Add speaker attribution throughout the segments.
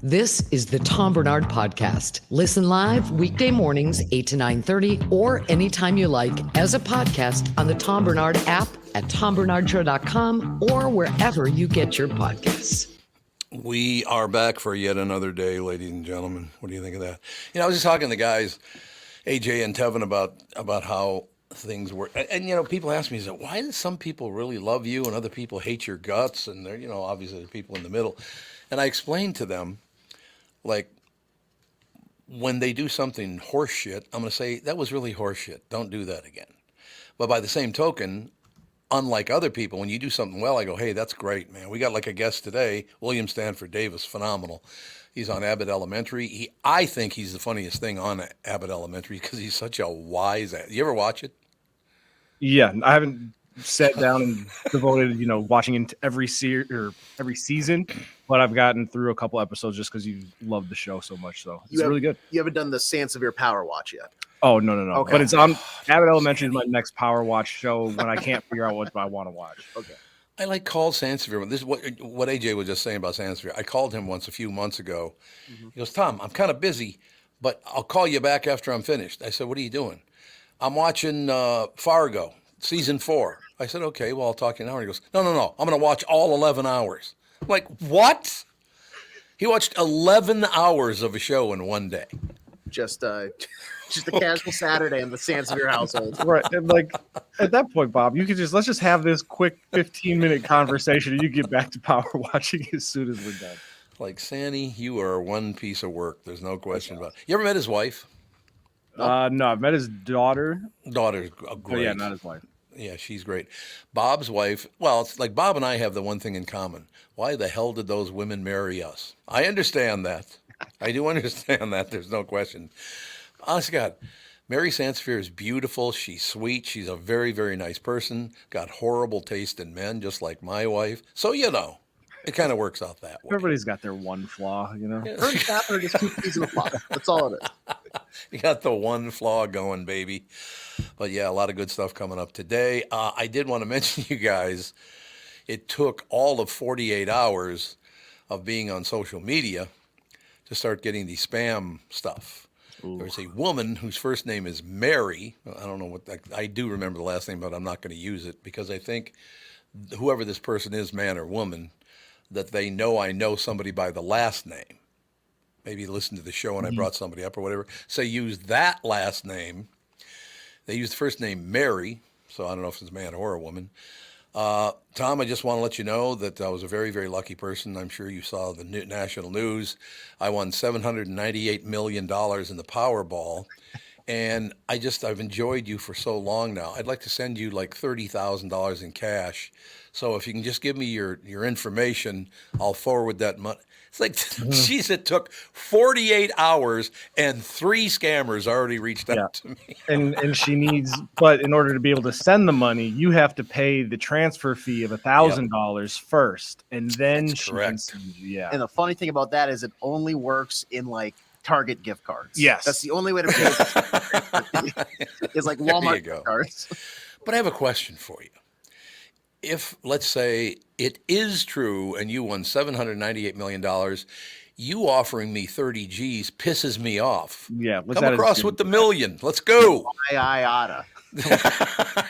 Speaker 1: This is the Tom Barnard Podcast. Listen live weekday mornings, 8 to 9:30, or anytime you like as a podcast on the Tom Barnard app at tombarnardshow.com or wherever you get your podcasts.
Speaker 2: We are back for yet another day, ladies and gentlemen. What do you think of that? You know, I was just talking to the guys, AJ and Tevin, about how things work. And you know, people ask me, why do some people really love you and other people hate your guts? And they're, you know, obviously there's people in the middle. And I explained to them, like, when they do something horse shit, I'm going to say, that was really horse shit. Don't do that again. But by the same token, unlike other people, when you do something well, I go, hey, that's great, man. We got like a guest today, William Stanford Davis, phenomenal. He's on Abbott Elementary. I think he's the funniest thing on Abbott Elementary because he's such a wise ass. You ever watch it?
Speaker 3: Yeah, I haven't sat down and devoted, watching into every season, but I've gotten through a couple episodes just because you love the show so much. So it's really good.
Speaker 4: You haven't done the Sansevier Power Watch yet?
Speaker 3: Oh, no.
Speaker 4: Okay.
Speaker 3: But it's on Abbott Elementary is my next Power Watch show when I can't figure out what I want to watch.
Speaker 4: Okay.
Speaker 2: I called Sansevier. This is what AJ was just saying about Sansevier. I called him once a few months ago. Mm-hmm. He goes, Tom, I'm kind of busy, but I'll call you back after I'm finished. I said, what are you doing? I'm watching Fargo, season 4. I said, okay, well, I'll talk to you now. And he goes, no. I'm going to watch all 11 hours. I'm like, what? He watched 11 hours of a show in one day.
Speaker 4: Just a casual Saturday in the Sansevier household.
Speaker 3: Right. And at that point, Bob, you could let's just have this quick 15-minute conversation and you get back to power watching as soon as we're done.
Speaker 2: Like, Sandy, you are one piece of work. There's no question about it. You ever met his wife?
Speaker 3: No, I've met his daughter.
Speaker 2: Daughter's great.
Speaker 3: But yeah, not his wife.
Speaker 2: Yeah, she's great. Bob's wife, well, it's like Bob and I have the one thing in common. Why the hell did those women marry us? I understand that. I do understand that. There's no question. Honest to God, Mary Sansevier is beautiful. She's sweet. She's a very, very nice person. Got horrible taste in men, just like my wife. So, it kind of works out that way.
Speaker 3: Everybody's got their one flaw,
Speaker 4: Her and Catherine are just 2 peas in a pod. That's all it is.
Speaker 2: You got the one flaw going, baby. But yeah, a lot of good stuff coming up today. I did want to mention you guys, it took all of 48 hours of being on social media to start getting the spam stuff. Ooh. There's a woman whose first name is Mary. I don't know I do remember the last name, but I'm not going to use it because I think whoever this person is, man or woman, that they know I know somebody by the last name. Maybe listen to the show and I brought somebody up or whatever. So use that last name. They use the first name Mary, so I don't know if it's a man or a woman. Tom, I just want to let you know that I was a very, very lucky person. I'm sure you saw the national news. I won $798 million in the Powerball. And I've enjoyed you for so long now. I'd like to send you like $30,000 in cash. So if you can just give me your information, I'll forward that money. It's like, geez, it took 48 hours and 3 scammers already reached out to me.
Speaker 3: and she needs, but in order to be able to send the money, you have to pay the transfer fee of $1,000 first. And then
Speaker 2: That's correct.
Speaker 3: Send you,
Speaker 4: And the funny thing about that is it only works in like Target gift cards.
Speaker 3: Yes.
Speaker 4: That's the only way to pay it. It's like Walmart gift cards.
Speaker 2: But I have a question for you. If, let's say, it is true and you won $798 million, you offering me 30 G's pisses me off.
Speaker 3: Yeah.
Speaker 2: Come across with the million. Let's go.
Speaker 4: I oughta.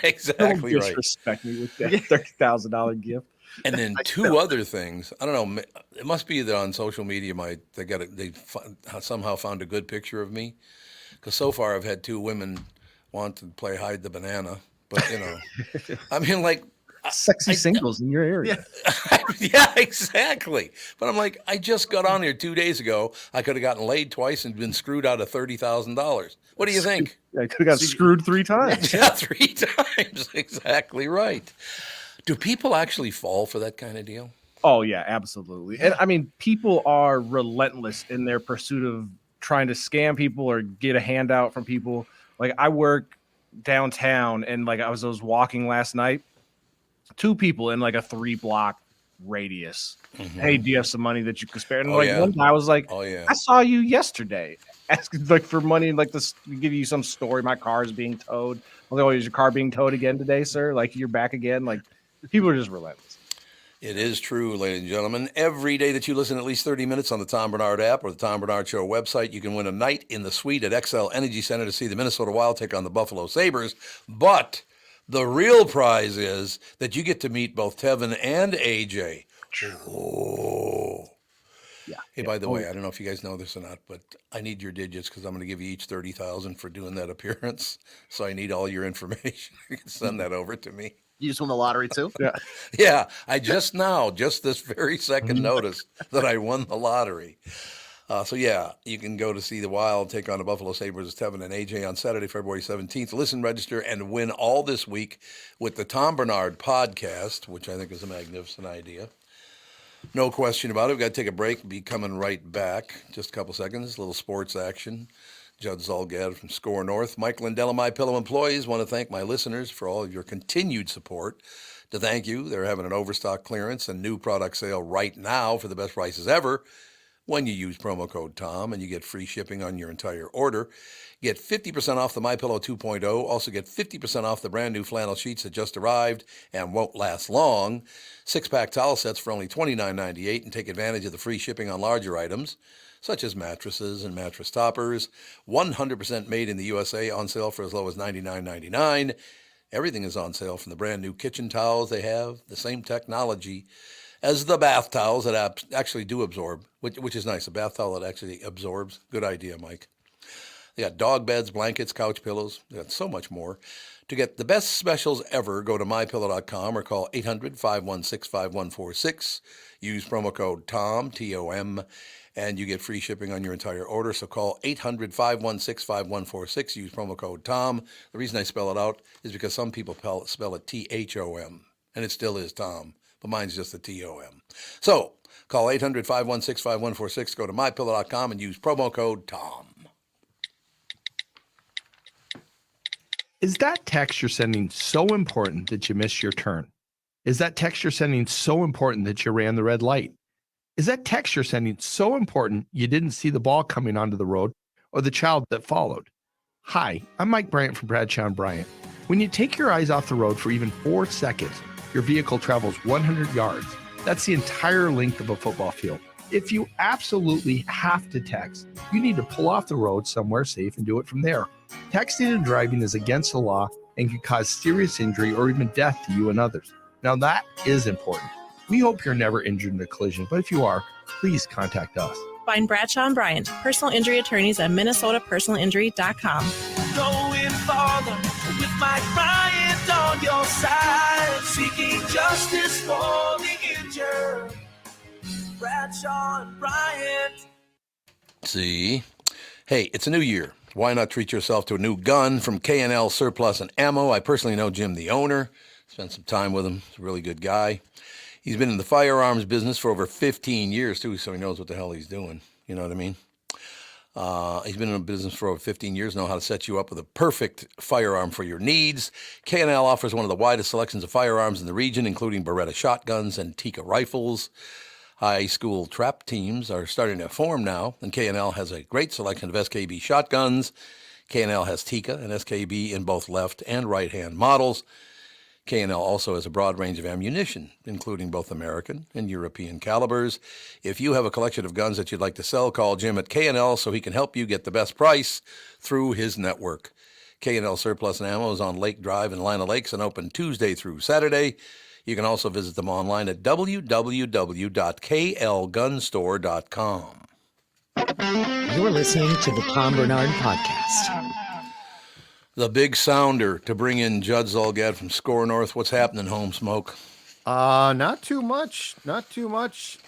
Speaker 2: Exactly
Speaker 3: Don't
Speaker 2: right.
Speaker 3: Disrespect me with that $30,000 gift.
Speaker 2: And then 2 other things. I don't know. It must be that on social media, they somehow found a good picture of me. Because so far I've had 2 women want to play hide the banana. But, I mean, like.
Speaker 3: Sexy singles in your area.
Speaker 2: Yeah, exactly. But I'm like, I just got on here 2 days ago. I could have gotten laid twice and been screwed out of $30,000. What do you think?
Speaker 3: I could have got screwed 3 times.
Speaker 2: Yeah, 3 times. Exactly right. Do people actually fall for that kind of deal?
Speaker 3: Oh, yeah, absolutely. And I mean, people are relentless in their pursuit of trying to scam people or get a handout from people. Like, I work downtown and like I was walking last night. 2 people in like a 3-block radius. Mm-hmm. Hey, do you have some money that you could spare? And one guy was like, I saw you yesterday asking like for money, like this, give you some story. My car is being towed. I was like, is your car being towed again today, sir? Like you're back again? Like people are just relentless.
Speaker 2: It is true, ladies and gentlemen. Every day that you listen at least 30 minutes on the Tom Barnard app or the Tom Barnard Show website, you can win a night in the suite at XL Energy Center to see the Minnesota Wild take on the Buffalo Sabres. But the real prize is that you get to meet both Tevin and AJ. Oh.
Speaker 4: Yeah.
Speaker 2: Hey, by the way, I don't know if you guys know this or not, but I need your digits because I'm going to give you each $30,000 for doing that appearance. So I need all your information. You can send that over to me.
Speaker 4: You just won the lottery too?
Speaker 2: Yeah, I just this very second noticed that I won the lottery. So yeah, you can go to see the Wild take on the Buffalo Sabres, Tevin and AJ on Saturday, February 17th. Listen, register, and win all this week with the Tom Barnard podcast, which I think is a magnificent idea. No question about it. We've got to take a break. Be coming right back. Just a couple seconds. A little sports action. Judd Zulgad from SKOR North. Mike Lindell and My Pillow employees want to thank my listeners for all of your continued support. To thank you, they're having an overstock clearance and new product sale right now for the best prices ever. When you use promo code TOM and you get free shipping on your entire order. Get 50% off the MyPillow 2.0. Also get 50% off the brand new flannel sheets that just arrived and won't last long. 6-pack towel sets for only $29.98 and take advantage of the free shipping on larger items, such as mattresses and mattress toppers. 100% made in the USA, on sale for as low as $99.99. Everything is on sale, from the brand new kitchen towels they have, the same technology as the bath towels that actually do absorb, which is nice. A bath towel that actually absorbs. Good idea, Mike. They got dog beds, blankets, couch pillows. They got so much more. To get the best specials ever, go to mypillow.com or call 800-516-5146. Use promo code TOM, T-O-M, and you get free shipping on your entire order. So call 800-516-5146. Use promo code TOM. The reason I spell it out is because some people spell it T-H-O-M, and it still is Tom. But mine's just the T-O-M. So call 800-516-5146, go to mypillow.com, and use promo code TOM.
Speaker 5: Is that text you're sending so important that you missed your turn? Is that text you're sending so important that you ran the red light? Is that text you're sending so important you didn't see the ball coming onto the road or the child that followed? Hi, I'm Mike Bryant from Bradshaw & Bryant. When you take your eyes off the road for even 4 seconds, your vehicle travels 100 yards. That's the entire length of a football field. If you absolutely have to text, you need to pull off the road somewhere safe and do it from there. Texting and driving is against the law and can cause serious injury or even death to you and others. Now that is important. We hope you're never injured in a collision, but if you are, please contact us.
Speaker 6: Find Bradshaw & Bryant, personal injury attorneys at minnesotapersonalinjury.com.
Speaker 7: Going farther with Mike Bryant on your side, seeking justice for the injured. Bradshaw & Bryant.
Speaker 2: See? Hey, it's a new year. Why not treat yourself to a new gun from K&L Surplus and Ammo? I personally know Jim, the owner. Spent some time with him. He's a really good guy. He's been in the firearms business for over 15 years, too, so he knows what the hell he's doing. You know what I mean? He's been in business for over 15 years, know how to set you up with a perfect firearm for your needs. K&L offers one of the widest selections of firearms in the region, including Beretta shotguns and Tikka rifles. High school trap teams are starting to form now, and K&L has a great selection of SKB shotguns. K&L has Tikka and SKB in both left and right-hand models. K&L also has a broad range of ammunition, including both American and European calibers. If you have a collection of guns that you'd like to sell, call Jim at K&L so he can help you get the best price through his network. K&L Surplus and Ammo is on Lake Drive in Lina Lakes and open Tuesday through Saturday. You can also visit them online at www.klgunstore.com.
Speaker 1: You're listening to the Tom Barnard Podcast.
Speaker 2: The big sounder to bring in Judd Zulgad from SKOR North. What's happening, Home Smoke?
Speaker 8: Not too much. Not too much,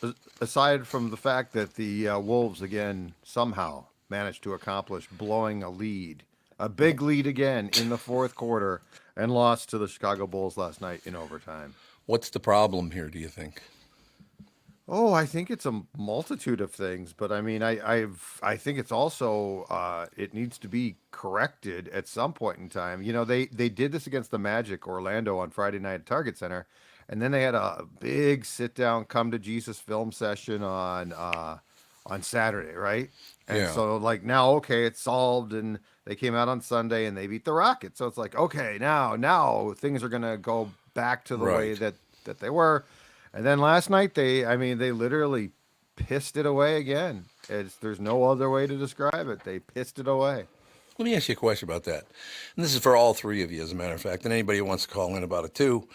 Speaker 8: aside from the fact that the Wolves again somehow managed to accomplish blowing a lead. A big lead again in the fourth quarter, and lost to the Chicago Bulls last night in overtime.
Speaker 2: What's the problem here, do you think?
Speaker 8: Oh, I think it's a multitude of things, but I mean, I think it's also it needs to be corrected at some point in time. You know, they did this against the Magic Orlando on Friday night at Target Center, and then they had a big sit down, come to Jesus film session on Saturday, right? And
Speaker 2: Yeah.
Speaker 8: so like now, okay, it's solved, and they came out on Sunday and they beat the Rockets. So it's like, okay, now things are gonna go back to the way
Speaker 2: Right.
Speaker 8: that they were. And then last night they literally pissed it away again. There's no other way to describe it. They pissed it away.
Speaker 2: Let me ask you a question about that. And this is for all three of you, as a matter of fact, and anybody who wants to call in about it too.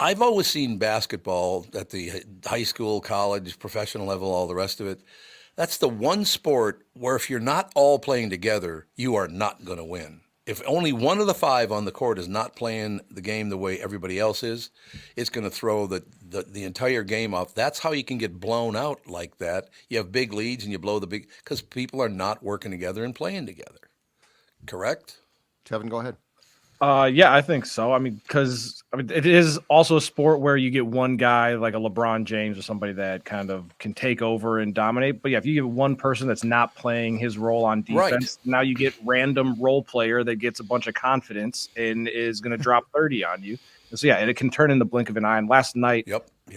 Speaker 2: I've always seen basketball at the high school, college, professional level, all the rest of it. That's the one sport where if you're not all playing together, you are not going to win. If only one of the five on the court is not playing the game the way everybody else is, it's going to throw the entire game off. That's how you can get blown out like that. You have big leads and you blow because people are not working together and playing together. Correct?
Speaker 8: Kevin, go ahead.
Speaker 3: Yeah, I think so. Because it is also a sport where you get one guy like a LeBron James or somebody that kind of can take over and dominate. But yeah, if you get one person that's not playing his role on defense, now you get random role player that gets a bunch of confidence and is going to drop 30 on you. And so yeah, it can turn in the blink of an eye. And last night,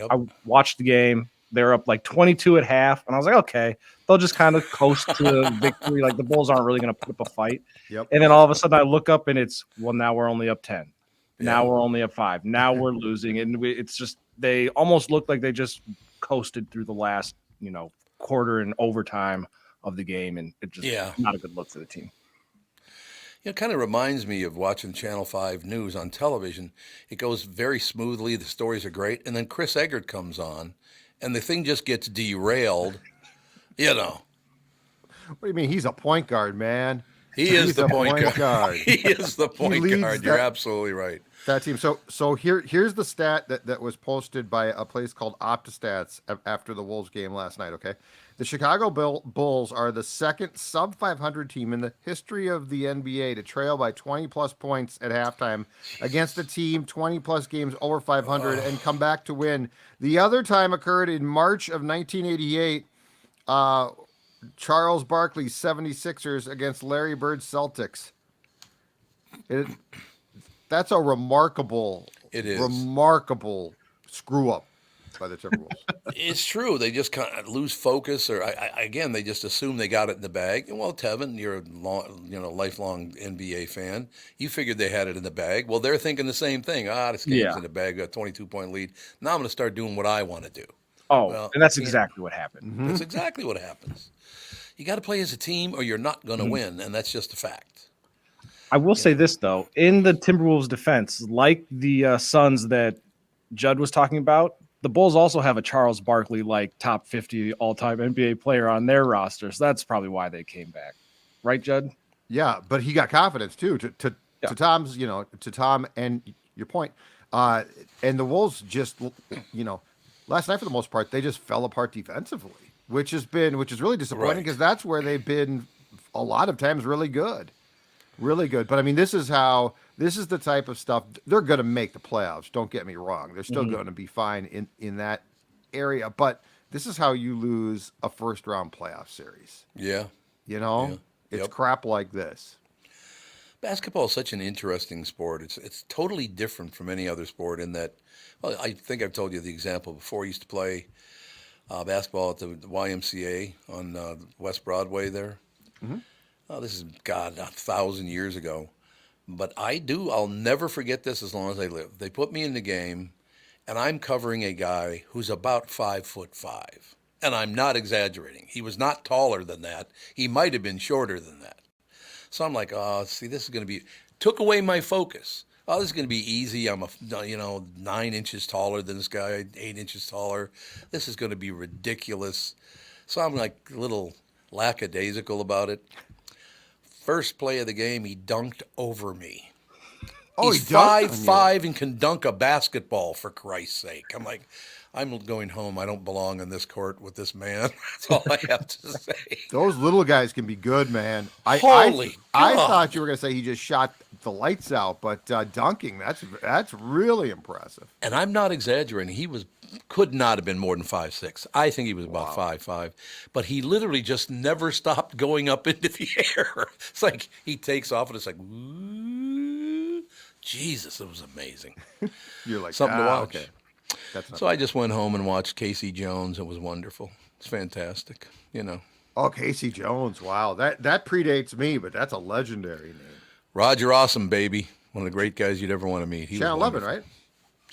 Speaker 3: I watched the game. They're up like 22 at half, and I was like, okay, they'll just kind of coast to victory. Like the Bulls aren't really going to put up a fight.
Speaker 8: Yep.
Speaker 3: And then all of a sudden I look up and now we're only up 10. Now we're only up 5. Now we're losing. And it's just, they almost look like they just coasted through the last, quarter and overtime of the game. And it just not a good look for the team.
Speaker 2: It kind of reminds me of watching Channel 5 News on television. It goes very smoothly. The stories are great. And then Chris Egert comes on and the thing just gets derailed, What
Speaker 8: do you mean? He's a point guard, man.
Speaker 2: He's the point guard. He is the point guard. You're absolutely right.
Speaker 8: That team. So here's the stat that was posted by a place called OptaStats after the Wolves game last night. Okay, the Chicago Bulls are the second sub 500 team in the history of the NBA to trail by 20 plus points at halftime against a team 20 plus games over 500 and come back to win. The other time occurred in March of 1988. Charles Barkley's 76ers against Larry Bird's Celtics. That's a remarkable screw up by the Timberwolves.
Speaker 2: It's true. They just kind of lose focus, or again, they just assume they got it in the bag. And well, Tevin, you're a lifelong NBA fan. You figured they had it in the bag. Well, they're thinking the same thing. This game's in the bag. Got a 22-point lead. Now I'm going to start doing what I want to do.
Speaker 3: And that's exactly what happened.
Speaker 2: Mm-hmm. That's exactly what happens. You got to play as a team, or you're not going to win, and that's just a fact.
Speaker 3: I will say this, though. In the Timberwolves' defense, like the Suns that Judd was talking about, the Bulls also have a Charles Barkley, like, top 50 all-time NBA player on their roster. So that's probably why they came back. Right, Judd?
Speaker 8: Yeah, but he got confidence, too, to Tom's, to Tom and your point. And the Wolves just, last night, for the most part, they just fell apart defensively, which is really disappointing because that's where they've been a lot of times really good. Really good. But this is the type of stuff they're going to make the playoffs. Don't get me wrong. They're still going to be fine in that area. But this is how you lose a first round playoff series.
Speaker 2: Yeah.
Speaker 8: It's crap like this.
Speaker 2: Basketball is such an interesting sport. It's totally different from any other sport in that, well, I think I've told you the example before. I used to play basketball at the YMCA on West Broadway there. Mm-hmm. This is, 1,000 years ago. But I'll never forget this as long as I live. They put me in the game, and I'm covering a guy who's about 5'5". And I'm not exaggerating. He was not taller than that. He might have been shorter than that. So I'm like, this is going to be, took away my focus. This is going to be easy. I'm 9 inches taller than this guy, 8 inches taller. This is going to be ridiculous. So I'm like a little lackadaisical about it. First play of the game, he dunked over me. He's 5'5" and can dunk a basketball, for Christ's sake. I'm like, I'm going home. I don't belong on this court with this man. That's all I have to say.
Speaker 8: Those little guys can be good, man. I thought you were going to say he just shot the lights out, but dunking, that's really impressive.
Speaker 2: And I'm not exaggerating. He could not have been more than 5'6". I think he was about 5'5", but he literally just never stopped going up into the air. It's like he takes off and it's like, ooh, Jesus, it was amazing.
Speaker 8: You're like,
Speaker 2: something to watch.
Speaker 8: Okay.
Speaker 2: So I just went home and watched Casey Jones. It was wonderful. It's fantastic,
Speaker 8: Oh, Casey Jones. Wow. That predates me, but that's a legendary name.
Speaker 2: Roger Awesome, baby. One of the great guys you'd ever want to meet.
Speaker 8: Channel 11, right?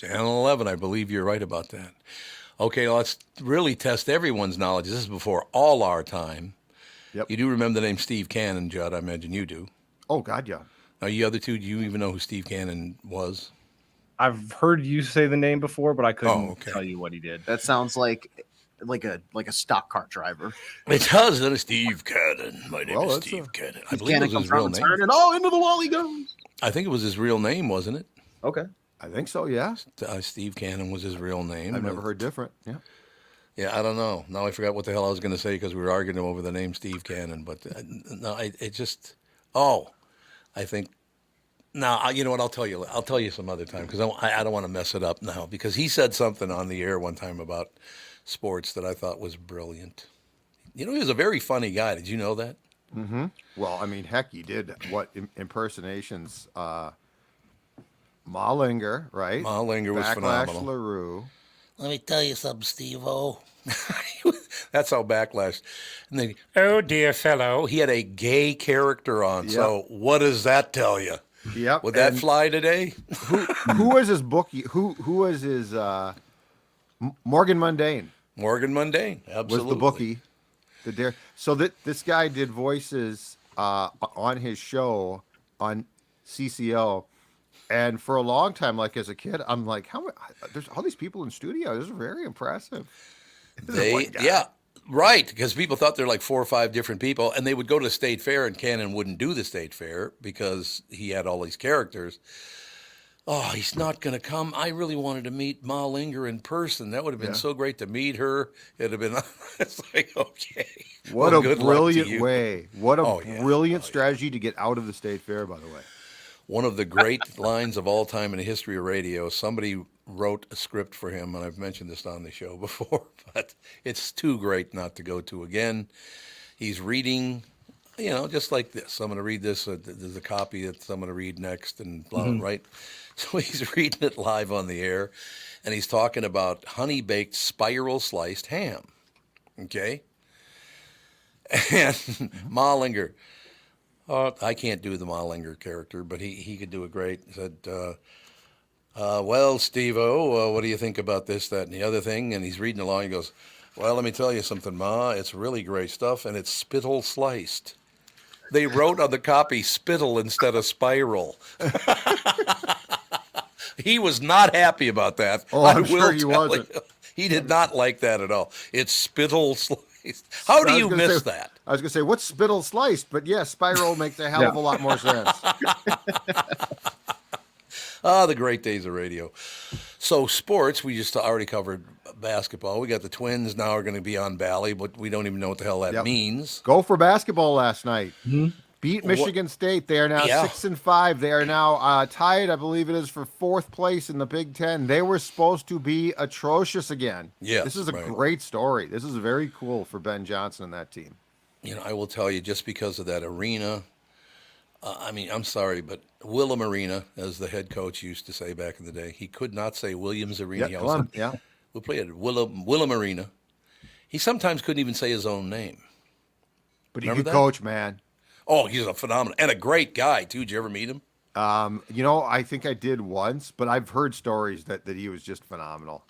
Speaker 2: Channel 11, I believe you're right about that. Okay, let's really test everyone's knowledge. This is before all our time.
Speaker 8: Yep.
Speaker 2: You do remember the name Steve Cannon, Judd? I imagine you do.
Speaker 8: Oh God, yeah.
Speaker 2: Now, you other two, do you even know who Steve Cannon was?
Speaker 3: I've heard you say the name before, but I couldn't
Speaker 2: okay.
Speaker 3: tell you what he did.
Speaker 4: That sounds like a stock car driver.
Speaker 2: It does, isn't it? Steve Cannon. My name is Steve Cannon. I believe it was his real name.
Speaker 4: Oh, into the wall he goes.
Speaker 2: I think it was his real name, wasn't it?
Speaker 4: Okay.
Speaker 8: I think so. Yeah.
Speaker 2: Steve Cannon was his real name.
Speaker 8: I've never heard different. Yeah.
Speaker 2: Yeah, I don't know. Now I forgot what the hell I was going to say because we were arguing over the name Steve Cannon. But no, it just. Oh, I think. Now you know what? I'll tell you some other time because I don't want to mess it up now because he said something on the air one time about sports that I thought was brilliant. You know, he was a very funny guy. Did you know that?
Speaker 8: Mm-hmm. Well, I mean, heck, he did what impersonations? Mallinger, right?
Speaker 2: Mallinger was phenomenal.
Speaker 8: LaRue.
Speaker 2: Let me tell you something, Steve-O. That's how Backlash. And then, oh, dear fellow. He had a gay character on. Yep. So what does that tell you?
Speaker 8: Yep.
Speaker 2: Would that fly today?
Speaker 8: Who was his bookie? Who was his Morgan Mundane?
Speaker 2: Morgan Mundane, absolutely.
Speaker 8: Was the bookie. So this guy did voices on his show on CCO. And for a long time, like as a kid, I'm like, there's all these people in studio. This is very impressive.
Speaker 2: Yeah, right. Because people thought they're like 4 or 5 different people, and they would go to the state fair, and Cannon wouldn't do the state fair because he had all these characters. Oh, he's not going to come. I really wanted to meet Mallinger in person. That would have been so great to meet her. It'd have been. It's like, okay.
Speaker 8: What a brilliant way! What a brilliant strategy to get out of the state fair. By the way.
Speaker 2: One of the great lines of all time in the history of radio, somebody wrote a script for him, and I've mentioned this on the show before, but it's too great not to go to again. He's reading, just like this. I'm going to read this. There's a copy that I'm going to read next, and blah, right? So he's reading it live on the air, and he's talking about honey-baked spiral-sliced ham, okay? And Mallinger... I can't do the Mallinger character, but he could do it great. He said, well, Steve-O, what do you think about this, that, and the other thing? And he's reading along. He goes, well, let me tell you something, Ma. It's really great stuff, and it's spittle sliced. They wrote on the copy spittle instead of spiral. He was not happy about that.
Speaker 8: Oh, I'm sure he wasn't.
Speaker 2: He did not like that at all. It's spittle sliced. How do you miss that?
Speaker 8: I was going to say, what's spittle sliced? But yes, spiral makes a hell of a lot more sense.
Speaker 2: The great days of radio. So sports, we just already covered basketball. We got the Twins now are going to be on Bally, but we don't even know what the hell that means.
Speaker 8: Go for basketball last night. Mm-hmm. Beat Michigan State. They are now 6-5. They are now tied, I believe it is, for 4th place in the Big Ten. They were supposed to be atrocious again.
Speaker 2: Yes,
Speaker 8: this is a great story. This is very cool for Ben Johnson and that team.
Speaker 2: I will tell you, just because of that arena, I'm sorry, but Willem Arena, as the head coach used to say back in the day, he could not say Williams Arena. We played at Willem Arena. He sometimes couldn't even say his own name.
Speaker 8: But he could coach, man.
Speaker 2: Oh, he's a phenomenal and a great guy too. Did you ever meet him?
Speaker 8: I think I did once, but I've heard stories that he was just phenomenal.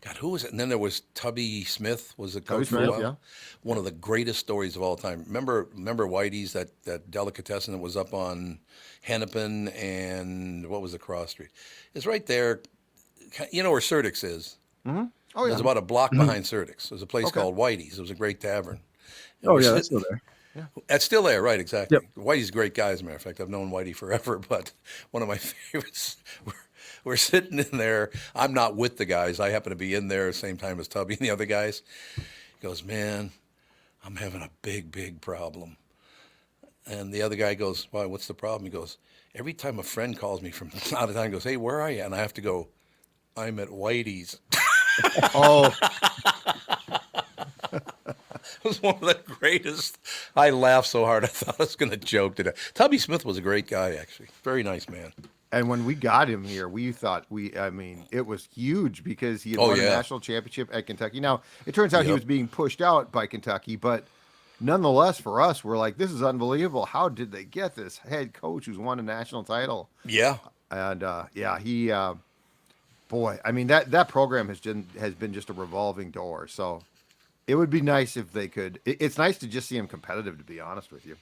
Speaker 2: God, who was it? And then there was Tubby Smith was the coach
Speaker 8: for a while.
Speaker 2: Yeah. One of the greatest stories of all time. Remember Whitey's, that delicatessen that was up on Hennepin and what was the cross street? It's right there. You know where Surdyk's is?
Speaker 8: Mm-hmm. Oh, yeah.
Speaker 2: It's about a block behind Surdyk's. There's a place called Whitey's. It was a great tavern.
Speaker 3: And that's still there.
Speaker 2: Yeah. That's still there, right, exactly.
Speaker 3: Yep.
Speaker 2: Whitey's a great guy, as a matter of fact. I've known Whitey forever, but one of my favorites. We're sitting in there. I'm not with the guys. I happen to be in there at the same time as Tubby and the other guys. He goes, man, I'm having a big, big problem. And the other guy goes, why, what's the problem? He goes, every time a friend calls me from out of town, he goes, hey, where are you? And I have to go, I'm at Whitey's.
Speaker 8: Oh.
Speaker 2: It was one of the greatest. I laughed so hard I thought I was going to choke to death. Tubby Smith was a great guy, actually. Very nice man.
Speaker 8: And when we got him here, we thought it was huge because he had won a national championship at Kentucky. Now, it turns out he was being pushed out by Kentucky, but nonetheless, for us, we're like, this is unbelievable. How did they get this head coach who's won a national title?
Speaker 2: Yeah.
Speaker 8: And, he, boy, I mean that program has been just a revolving door. So it would be nice if they could. It's nice to just see them competitive, to be honest with you.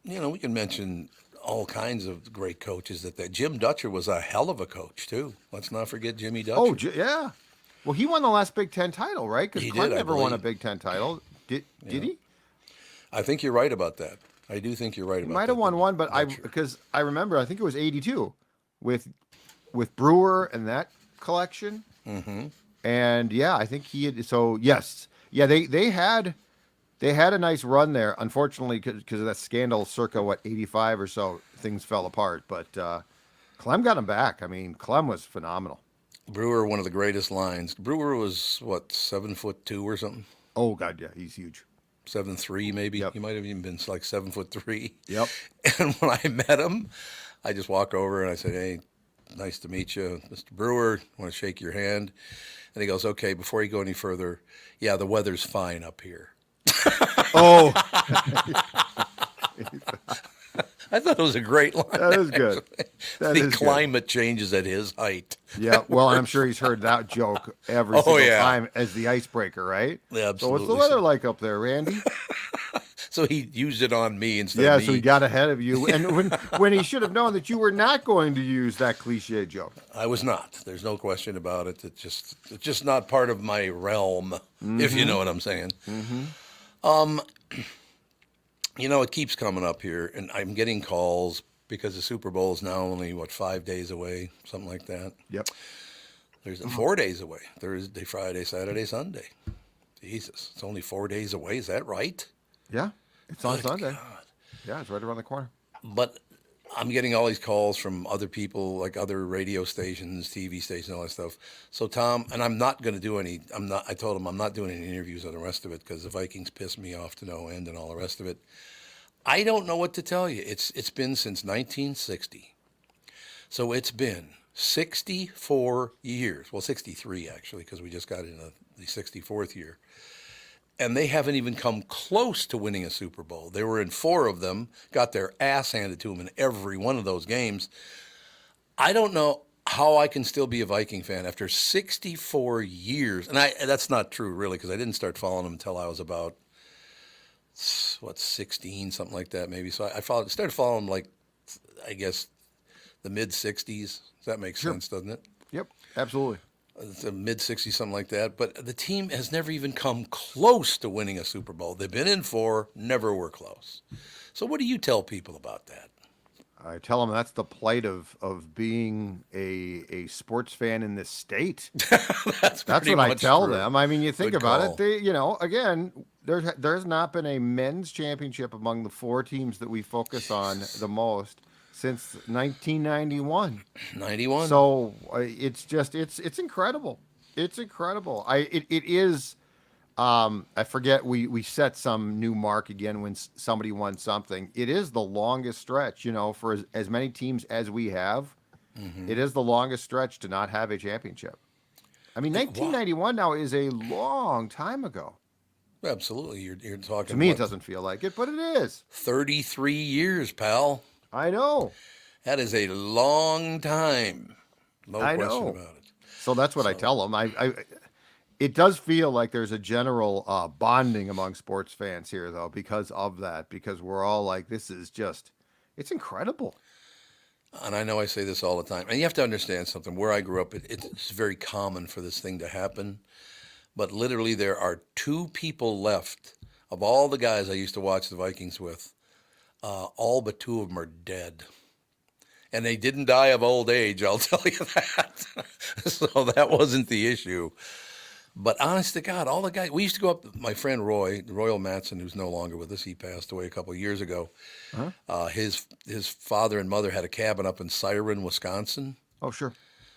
Speaker 2: We can mention all kinds of great coaches that Jim Dutcher was a hell of a coach too. Let's not forget Jimmy Dutcher.
Speaker 8: Oh, yeah. Well, he won the last Big Ten title, right? Because
Speaker 2: He
Speaker 8: Clem
Speaker 2: did, I
Speaker 8: never won a
Speaker 2: believe.
Speaker 8: Big Ten title. Did he?
Speaker 2: I think you're right about that. I do think you're right
Speaker 8: He
Speaker 2: about that.
Speaker 8: might have won one, but because I remember, I think it was 82 with Brewer and that collection.
Speaker 2: Mm-hmm.
Speaker 8: And yeah, I think he had. So yes, yeah, they had a nice run there. Unfortunately, because of that scandal, circa 85 or so, things fell apart. But Clem got him back. I mean, Clem was phenomenal.
Speaker 2: Brewer, one of the greatest lines. Brewer was 7'2" or something.
Speaker 8: Oh God, yeah, he's huge.
Speaker 2: 7'3" maybe.
Speaker 8: Yep.
Speaker 2: He might have even been like 7'3".
Speaker 8: Yep.
Speaker 2: And when I met him, I just walk over and I said, "Hey, nice to meet you, Mr. Brewer. I want to shake your hand." And he goes, "Okay, before you go any further, yeah, the weather's fine up here."
Speaker 8: Oh,
Speaker 2: I thought it was a great line.
Speaker 8: that is good. That
Speaker 2: The
Speaker 8: is good.
Speaker 2: climate changes at his height.
Speaker 8: Yeah, well, and I'm sure he's heard that joke every
Speaker 2: Oh,
Speaker 8: single
Speaker 2: yeah.
Speaker 8: time as the icebreaker, right?
Speaker 2: Yeah,
Speaker 8: So what's the
Speaker 2: absolutely.
Speaker 8: weather like up there, Randy?
Speaker 2: So he used it on me instead
Speaker 8: Yeah,
Speaker 2: of me.
Speaker 8: so he got ahead of you, and when he should have known that you were not going to use that cliche joke.
Speaker 2: I was not. There's no question about it. It's just not part of my realm, if you know what I'm saying. It keeps coming up here, and I'm getting calls because the Super Bowl is now only 5 days away, something like that.
Speaker 8: Yep.
Speaker 2: There's 4 days away: Thursday, Friday, Saturday, Sunday. Jesus, it's only 4 days away. Is that right?
Speaker 8: Yeah, it's on
Speaker 2: Good
Speaker 8: Sunday.
Speaker 2: God.
Speaker 8: Yeah, it's right around the corner.
Speaker 2: But I'm getting all these calls from other people, like other radio stations, TV stations, all that stuff. So Tom, and I'm not going to do any. I told him I'm not doing any interviews on the rest of it because the Vikings piss me off to no end and all the rest of it. I don't know what to tell you. It's been since 1960, so it's been 64 years. Well, 63 actually, because we just got into the 64th year. And they haven't even come close to winning a Super Bowl. They were in 4 of them, got their ass handed to them in every one of those games. I don't know how I can still be a Viking fan after 64 years. And that's not true, really, because I didn't start following them until I was about, 16, something like that, maybe. So I started following them, I guess, the mid-60s. That makes sense, doesn't it?
Speaker 8: Yep, absolutely.
Speaker 2: The mid-60s, something like that. But the team has never even come close to winning a Super Bowl. They've been in 4, never were close. So what do you tell people about that?
Speaker 8: I tell them that's the plight of being a sports fan in this state. That's what I tell them. I mean, you think about it. Again, there's not been a men's championship among the 4 teams that we focus on the most since 1991.
Speaker 2: 91.
Speaker 8: So it's incredible. It's incredible. It is. I forget we set some new mark again when somebody won something. It is the longest stretch, for as many teams as we have. Mm-hmm. It is the longest stretch to not have a championship. I mean, 1991 now is a long time ago.
Speaker 2: Absolutely. You're talking.
Speaker 8: To me, it doesn't feel like it, but it is.
Speaker 2: 33 years, pal.
Speaker 8: I know.
Speaker 2: That is a long time. No
Speaker 8: I
Speaker 2: question
Speaker 8: know.
Speaker 2: about it.
Speaker 8: So that's what I tell them. It does feel like there's a general bonding among sports fans here, though, because of that. Because we're all like, this is just, it's incredible.
Speaker 2: And I know I say this all the time. And you have to understand something. Where I grew up, it's very common for this thing to happen. But literally, there are 2 people left of all the guys I used to watch the Vikings with. All but 2 of them are dead. And they didn't die of old age, I'll tell you that. So that wasn't the issue. But honest to God, all the guys, we used to go up, my friend Royal Matson, who's no longer with us, he passed away a couple of years ago. Huh? His father and mother had a cabin up in Siren, Wisconsin.
Speaker 8: Oh, sure.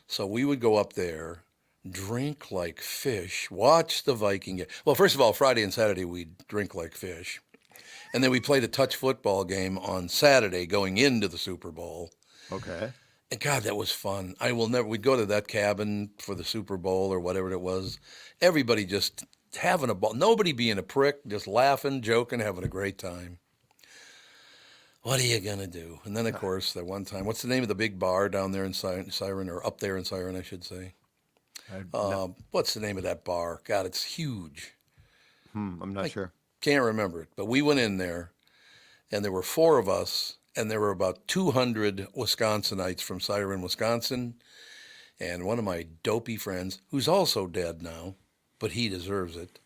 Speaker 2: So we would go up there, drink like fish, watch the Viking game. Well, first of all, Friday and Saturday, we'd drink like fish. And then we played a touch football game on Saturday going into the Super Bowl.
Speaker 8: Okay.
Speaker 2: And God, that was fun. We'd go to that cabin for the Super Bowl or whatever it was. Everybody just having a ball. Nobody being a prick, just laughing, joking, having a great time. What are you going to do? And then, of course, that one time, what's the name of the big bar down there in Siren, or up there in Siren, I should say? What's the name of that bar? God, it's huge.
Speaker 8: I'm not sure.
Speaker 2: Can't remember it, but we went in there, and there were 4 of us, and there were about 200 Wisconsinites from Siren, Wisconsin, and one of my dopey friends, who's also dead now, but he deserves it,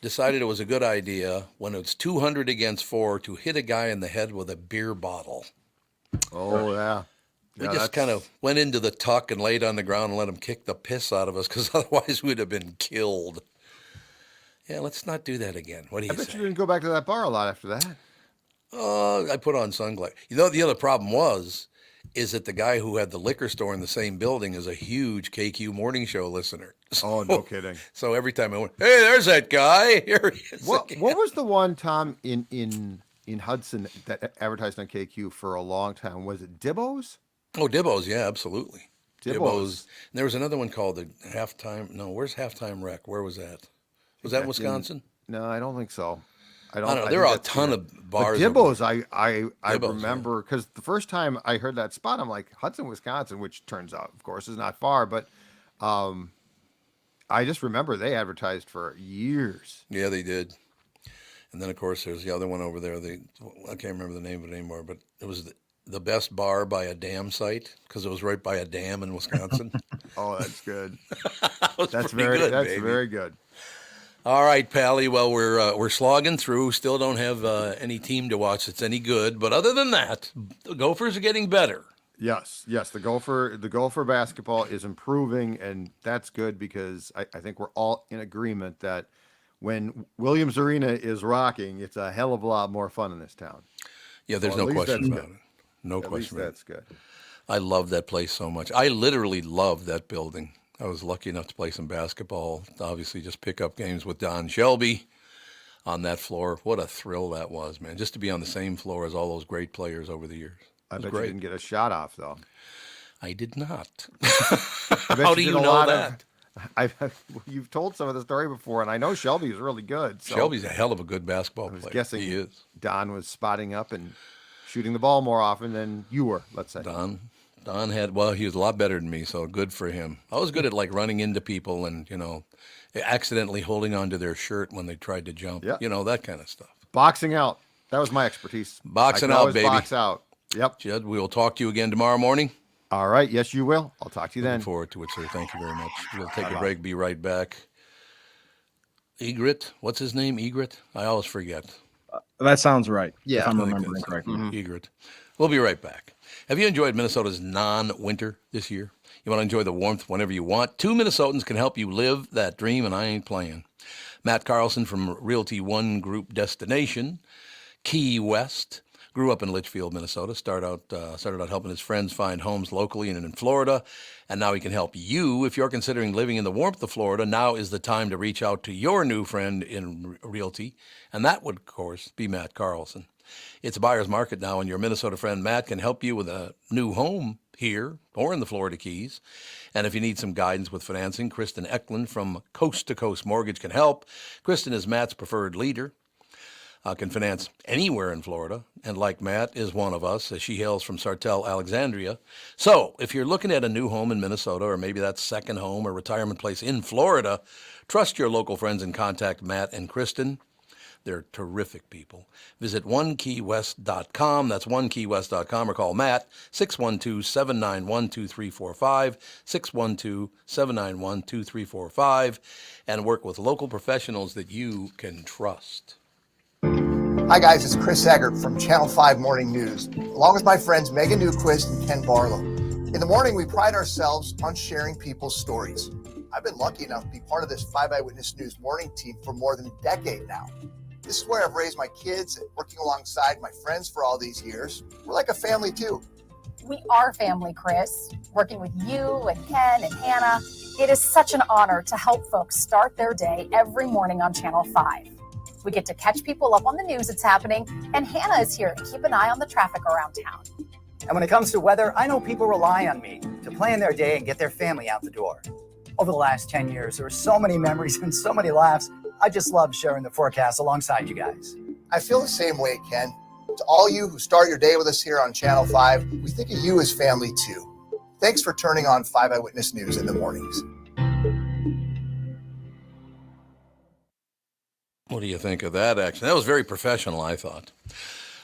Speaker 2: decided it was a good idea when it's 200 against 4 to hit a guy in the head with a beer bottle.
Speaker 8: Oh, yeah.
Speaker 2: We just kind of went into the tuck and laid on the ground and let him kick the piss out of us because otherwise we'd have been killed. Yeah, let's not do that again. What do you say?
Speaker 8: I bet you didn't go back to that bar a lot after that.
Speaker 2: I put on sunglasses. You know, the other problem is that the guy who had the liquor store in the same building is a huge KQ morning show listener.
Speaker 8: Oh, no kidding.
Speaker 2: So every time I went, hey, there's that guy. Here he is.
Speaker 8: What was the one, Tom, in Hudson that advertised on KQ for a long time? Was it Dibbo's?
Speaker 2: Oh, Dibbo's, yeah, absolutely.
Speaker 8: Dibbo's.
Speaker 2: And there was another one called the Halftime. No, where's Halftime Rec? Where was that? Was that in Wisconsin?
Speaker 8: No, I don't think so. I
Speaker 2: don't know. There are a ton of bars.
Speaker 8: But Dibbo's, I
Speaker 2: Dibbo's,
Speaker 8: remember, because the first time I heard that spot, I'm like, Hudson, Wisconsin, which turns out, of course, is not far. But I just remember they advertised for years.
Speaker 2: Yeah, they did. And then, of course, there's the other one over there. I can't remember the name of it anymore, but it was the best bar by a dam site because it was right by a dam in Wisconsin.
Speaker 8: Oh, that's good.
Speaker 2: That's
Speaker 8: very good.
Speaker 2: All right, Pally. Well, we're slogging through. Still don't have any team to watch that's any good. But other than that, the Gophers are getting better.
Speaker 8: Yes. The Gopher basketball is improving, and that's good because I think we're all in agreement that when Williams Arena is rocking, it's a hell of a lot more fun in this town.
Speaker 2: Yeah, there's no question about it. No question about it.
Speaker 8: That's good.
Speaker 2: I love that place so much. I literally love that building. I was lucky enough to play some basketball, obviously just pick up games with Don Shelby on that floor. What a thrill that was, man, just to be on the same floor as all those great players over the years.
Speaker 8: I bet you didn't get a shot off, though.
Speaker 2: I did not.
Speaker 8: How
Speaker 2: do you know that?
Speaker 8: You've told some of the story before, and I know Shelby's really good. So
Speaker 2: Shelby's a hell of a good basketball player.
Speaker 8: I was guessing
Speaker 2: he is.
Speaker 8: Don was spotting up and shooting the ball more often than you were, let's say.
Speaker 2: Don he was a lot better than me, so good for him. I was good at like running into people and, accidentally holding onto their shirt when they tried to jump, that kind of stuff.
Speaker 8: Boxing out. That was my expertise.
Speaker 2: Boxing out, baby.
Speaker 8: Box out. Yep.
Speaker 2: Judd, we will talk to you again tomorrow morning.
Speaker 8: All right. Yes, you will. I'll talk to you then.
Speaker 2: Looking forward to it, sir. Thank you very much. We'll take a break, be right back. Egert, what's his name? Egert? I always forget.
Speaker 3: That sounds right.
Speaker 4: Yeah.
Speaker 3: If I'm remembering correctly.
Speaker 2: Egert. We'll be right back. Have you enjoyed Minnesota's non-winter this year? You want to enjoy the warmth whenever you want? 2 Minnesotans can help you live that dream, and I ain't playing. Matt Carlson from Realty One Group Destination, Key West, grew up in Litchfield, Minnesota, started out helping his friends find homes locally and in Florida, and now he can help you. If you're considering living in the warmth of Florida, now is the time to reach out to your new friend in Realty, and that would, of course, be Matt Carlson. It's a buyer's market now, and your Minnesota friend Matt can help you with a new home here or in the Florida Keys. And if you need some guidance with financing, Kristen Eklund from Coast to Coast Mortgage can help. Kristen is Matt's preferred leader, can finance anywhere in Florida, and like Matt, is one of us, as she hails from Sartell, Alexandria. So if you're looking at a new home in Minnesota, or maybe that second home or retirement place in Florida, trust your local friends and contact Matt and Kristen. They're terrific people. Visit onekeywest.com. That's onekeywest.com, or call Matt, 612-791-2345, 612-791-2345, and work with local professionals that you can trust.
Speaker 9: Hi guys, it's Chris Egert from Channel 5 Morning News, along with my friends Megan Newquist and Ken Barlow. In the morning, we pride ourselves on sharing people's stories. I've been lucky enough to be part of this 5 Eyewitness News morning team for more than a decade now. This is where I've raised my kids and working alongside my friends for all these years. We're like a family too.
Speaker 10: We are family, Chris. Working with you and Ken and Hannah, it is such an honor to help folks start their day every morning on Channel 5. We get to catch people up on the news that's happening, and Hannah is here to keep an eye on the traffic around town.
Speaker 11: And when it comes to weather, I know people rely on me to plan their day and get their family out the door. Over the last 10 years, there were so many memories and so many laughs. I just love sharing the forecast alongside you guys.
Speaker 9: I feel the same way, Ken. To all you who start your day with us here on Channel 5, we think of you as family too. Thanks for turning on 5 Eyewitness News in the mornings.
Speaker 2: do you think of that action? That was very professional, I thought.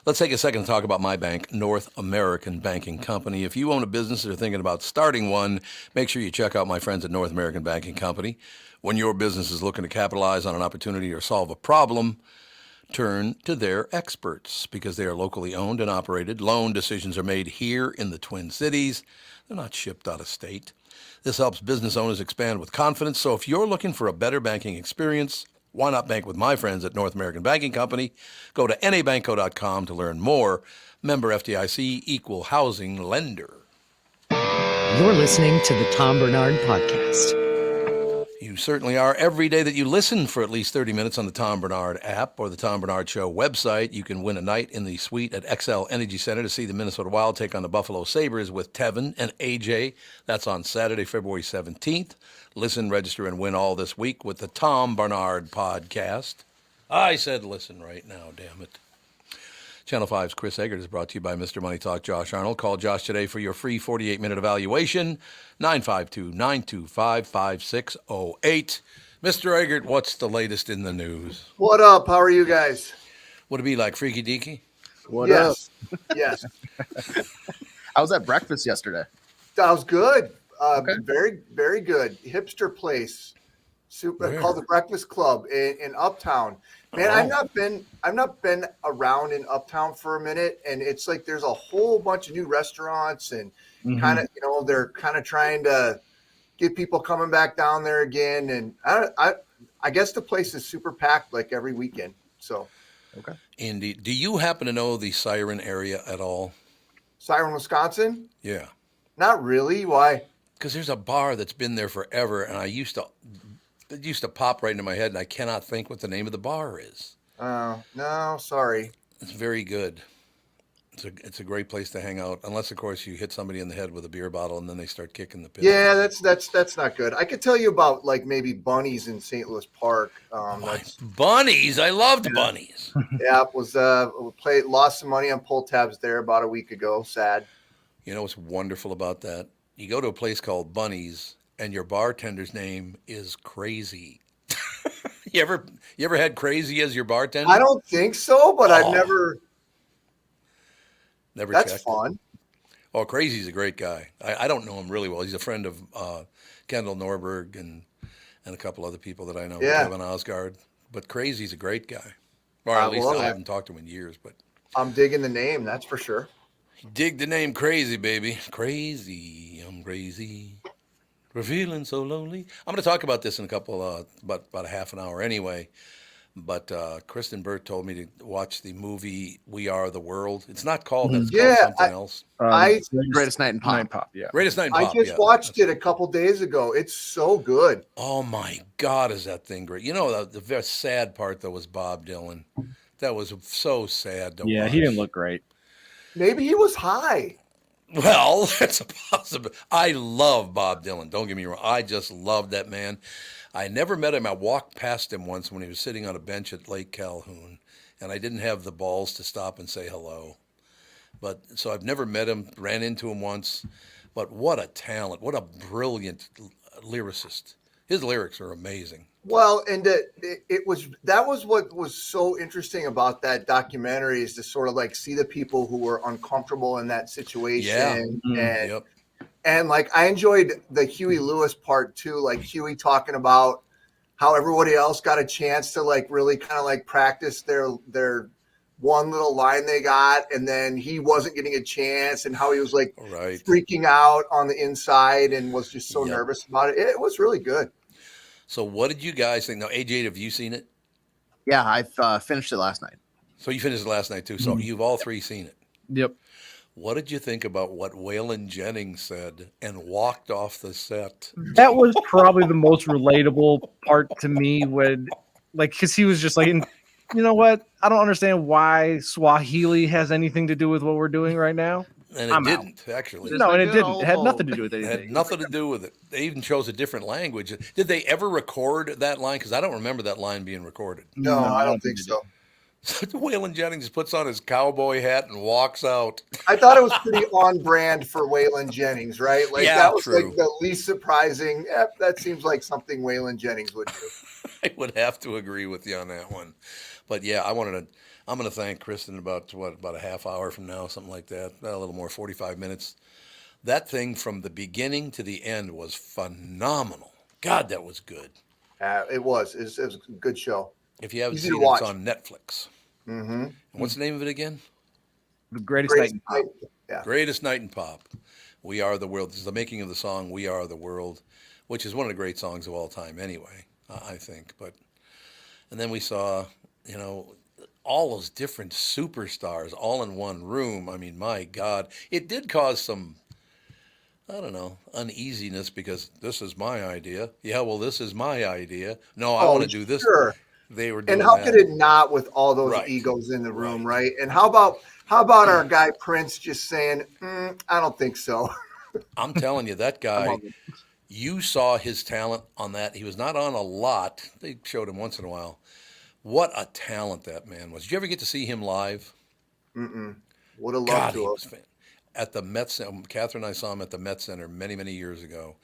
Speaker 2: Let's take a second to talk about my bank, North American Banking Company. If you own a business or are thinking about starting one, make sure you check out my friends at North American Banking Company. When your business is looking to capitalize on an opportunity or solve a problem, turn to their experts because they are locally owned and operated. Loan decisions are made here in the Twin Cities. They're not shipped out of state. This helps business owners expand with confidence. So if you're looking for a better banking experience, why not bank with my friends at North American Banking Company? Go to nabanco.com to learn more. Member FDIC, equal housing lender.
Speaker 1: You're listening to the Tom Barnard Podcast.
Speaker 2: You certainly are. Every day that you listen for at least 30 minutes on the Tom Barnard app or the Tom Barnard Show website, you can win a night in the suite at XL Energy Center to see the Minnesota Wild take on the Buffalo Sabres with Tevin and AJ. That's on Saturday, February 17th. Listen, register, and win all this week with the Tom Barnard Podcast. I said listen right now, damn it. Channel 5's Chris Egert is brought to you by Mr. Money Talk Josh Arnold. Call Josh today for your free 48-minute evaluation, 952-925-5608. Mr. Egert, what's the latest in the news?
Speaker 9: What up? How are you guys?
Speaker 2: Would it be like Freaky Deaky?
Speaker 4: What up?
Speaker 9: Yes.
Speaker 4: I was at breakfast yesterday.
Speaker 9: That was good.
Speaker 4: Okay.
Speaker 9: Very, very good. Hipster place. Called the Breakfast Club in Uptown. Man, I've not been around in Uptown for a minute, and it's like there's a whole bunch of new restaurants and kind of, they're kind of trying to get people coming back down there again. And I guess the place is super packed like every weekend. So, okay.
Speaker 2: Indeed. Do you happen to know the Siren area at all?
Speaker 9: Siren, Wisconsin?
Speaker 2: Yeah.
Speaker 9: Not really. Why?
Speaker 2: Because there's a bar that's been there forever, and it used to pop right into my head, and I cannot think what the name of the bar is.
Speaker 9: Oh, no, sorry.
Speaker 2: It's very good. It's a great place to hang out, unless, of course, you hit somebody in the head with a beer bottle, and then they start kicking the piss.
Speaker 9: Yeah, that's not good. I could tell you about like maybe Bunnies in St. Louis Park.
Speaker 2: Bunnies, I loved Bunnies.
Speaker 9: Yeah, lost some money on pull tabs there about a week ago. Sad.
Speaker 2: You know what's wonderful about that? You go to a place called Bunnies, and your bartender's name is Crazy. You ever had Crazy as your bartender?
Speaker 9: I don't think so, but I've never
Speaker 2: That's
Speaker 9: checked. Fun.
Speaker 2: Oh, Crazy's a great guy. I don't know him really well. He's a friend of Kendall Norberg and a couple other people that I know.
Speaker 9: Yeah.
Speaker 2: Kevin Osgard. But Crazy's a great guy. Or at least I haven't talked to him in years. But
Speaker 9: I'm digging the name, that's for sure.
Speaker 2: Dig the name Crazy, baby. Crazy, I'm crazy. We're feeling so lonely. I'm going to talk about this in a couple, about a half an hour anyway. But Kristen Burt told me to watch the movie We Are the World. It's not called that. It's called something else.
Speaker 4: Greatest Night in Pop.
Speaker 3: Yeah.
Speaker 2: Greatest Night in Pop.
Speaker 9: I just watched it a couple days ago. It's so good.
Speaker 2: Oh, my God, is that thing great. You know, the very sad part, though, was Bob Dylan. That was so sad to watch.
Speaker 3: He didn't look great.
Speaker 9: Maybe he was high.
Speaker 2: Well, that's a possibility. I love Bob Dylan. Don't get me wrong. I just love that man. I never met him. I walked past him once when he was sitting on a bench at Lake Calhoun, and I didn't have the balls to stop and say hello. So I've never met him, ran into him once. But what a talent. What a brilliant lyricist. His lyrics are amazing.
Speaker 9: Well, and that was what was so interesting about that documentary is to sort of like see the people who were uncomfortable in that situation.
Speaker 2: Yeah.
Speaker 9: And like I enjoyed the Huey Lewis part too, like Huey talking about how everybody else got a chance to like really kind of like practice their one little line they got, and then he wasn't getting a chance, and how he was like freaking out on the inside and was just so nervous about it. It was really good.
Speaker 2: So what did you guys think? Now, AJ, have you seen it?
Speaker 4: Yeah, I've finished it last night.
Speaker 2: So you finished it last night too. So you've all three seen it.
Speaker 3: Yep.
Speaker 2: What did you think about what Waylon Jennings said and walked off the set?
Speaker 3: That was probably the most relatable part to me because he was just like, you know what? I don't understand why Swahili has anything to do with what we're doing right now.
Speaker 2: And it didn't, actually.
Speaker 3: No, and it didn't. It had nothing to do with anything.
Speaker 2: It had nothing to do with it. They even chose a different language. Did they ever record that line? Because I don't remember that line being recorded.
Speaker 9: No, I don't think so.
Speaker 2: Waylon Jennings puts on his cowboy hat and walks out.
Speaker 9: I thought it was pretty on brand for Waylon Jennings, right? Like
Speaker 2: Yeah,
Speaker 9: that was
Speaker 2: true.
Speaker 9: like the least surprising. That seems like something Waylon Jennings would do.
Speaker 2: I would have to agree with you on that one. But yeah, I'm going to thank Kristen about a half hour from now, something like that. A little more, 45 minutes. That thing from the beginning to the end was phenomenal. God, that was good.
Speaker 9: It was a good show.
Speaker 2: If you haven't
Speaker 9: Easy
Speaker 2: seen
Speaker 9: to
Speaker 2: it,
Speaker 9: watch.
Speaker 2: it's on Netflix.
Speaker 9: Mm-hmm.
Speaker 2: And what's the name of it again?
Speaker 3: The Greatest Night in Pop.
Speaker 9: Yeah.
Speaker 2: Greatest Night in Pop. We Are the World. This is the making of the song We Are the World, which is one of the great songs of all time anyway, I think. And then we saw, all those different superstars all in one room. I mean, my God. It did cause some, I don't know, uneasiness because this is my idea. Yeah, well, this is my idea. No, I want to do this.
Speaker 9: Sure.
Speaker 2: They were doing
Speaker 9: and how
Speaker 2: that.
Speaker 9: could it not with all those
Speaker 2: Right.
Speaker 9: egos in the room, right? And how about our guy Prince just saying, I don't think so.
Speaker 2: I'm telling you, that guy, you saw his talent on that. He was not on a lot. They showed him once in a while. What a talent that man was. Did you ever get to see him live?
Speaker 9: Would have loved
Speaker 2: God,
Speaker 9: to
Speaker 2: he
Speaker 9: have.
Speaker 2: was at the Met Center. Catherine and I saw him at the Met Center many, many years ago.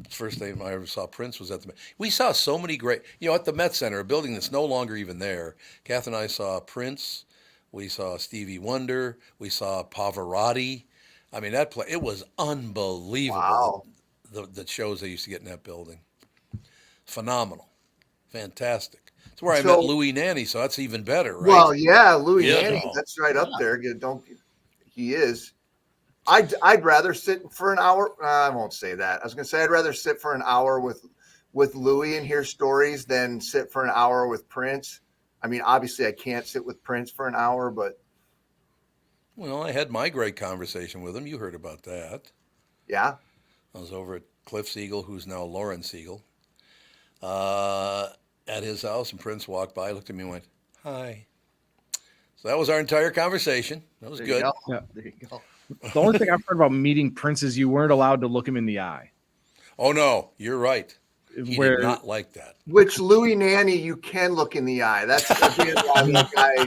Speaker 2: First time I ever saw Prince was at the Met. We saw so many great, at the Met Center, a building that's no longer even there. Catherine and I saw Prince. We saw Stevie Wonder. We saw Pavarotti. I mean, that play, it was unbelievable.
Speaker 9: Wow.
Speaker 2: The shows they used to get in that building. Phenomenal. Fantastic. It's where I
Speaker 9: So-
Speaker 2: met Louis Nanne, so that's even better, right?
Speaker 9: Well, yeah, Louis
Speaker 2: Yeah.
Speaker 9: Nanne, that's right up there. He is. I'd rather sit for an hour. I won't say that. I was going to say I'd rather sit for an hour with Louis and hear stories than sit for an hour with Prince. I mean, obviously I can't sit with Prince for an hour, but
Speaker 2: Well, I had my great conversation with him. You heard about that.
Speaker 9: yeah.
Speaker 2: I was over at Cliff Siegel, who's now Lauren Siegel, at his house, and Prince walked by, looked at me and went, hi. So that was our entire conversation. That was
Speaker 9: There you
Speaker 2: good.
Speaker 9: go.
Speaker 3: Yeah.
Speaker 9: There you go.
Speaker 3: The only thing I've heard about meeting Prince is you weren't allowed to look him in the eye.
Speaker 2: Oh, no, you're right. He
Speaker 3: Where-
Speaker 2: did not like that.
Speaker 9: Which Louis Nanne, you can look in the eye. That's again why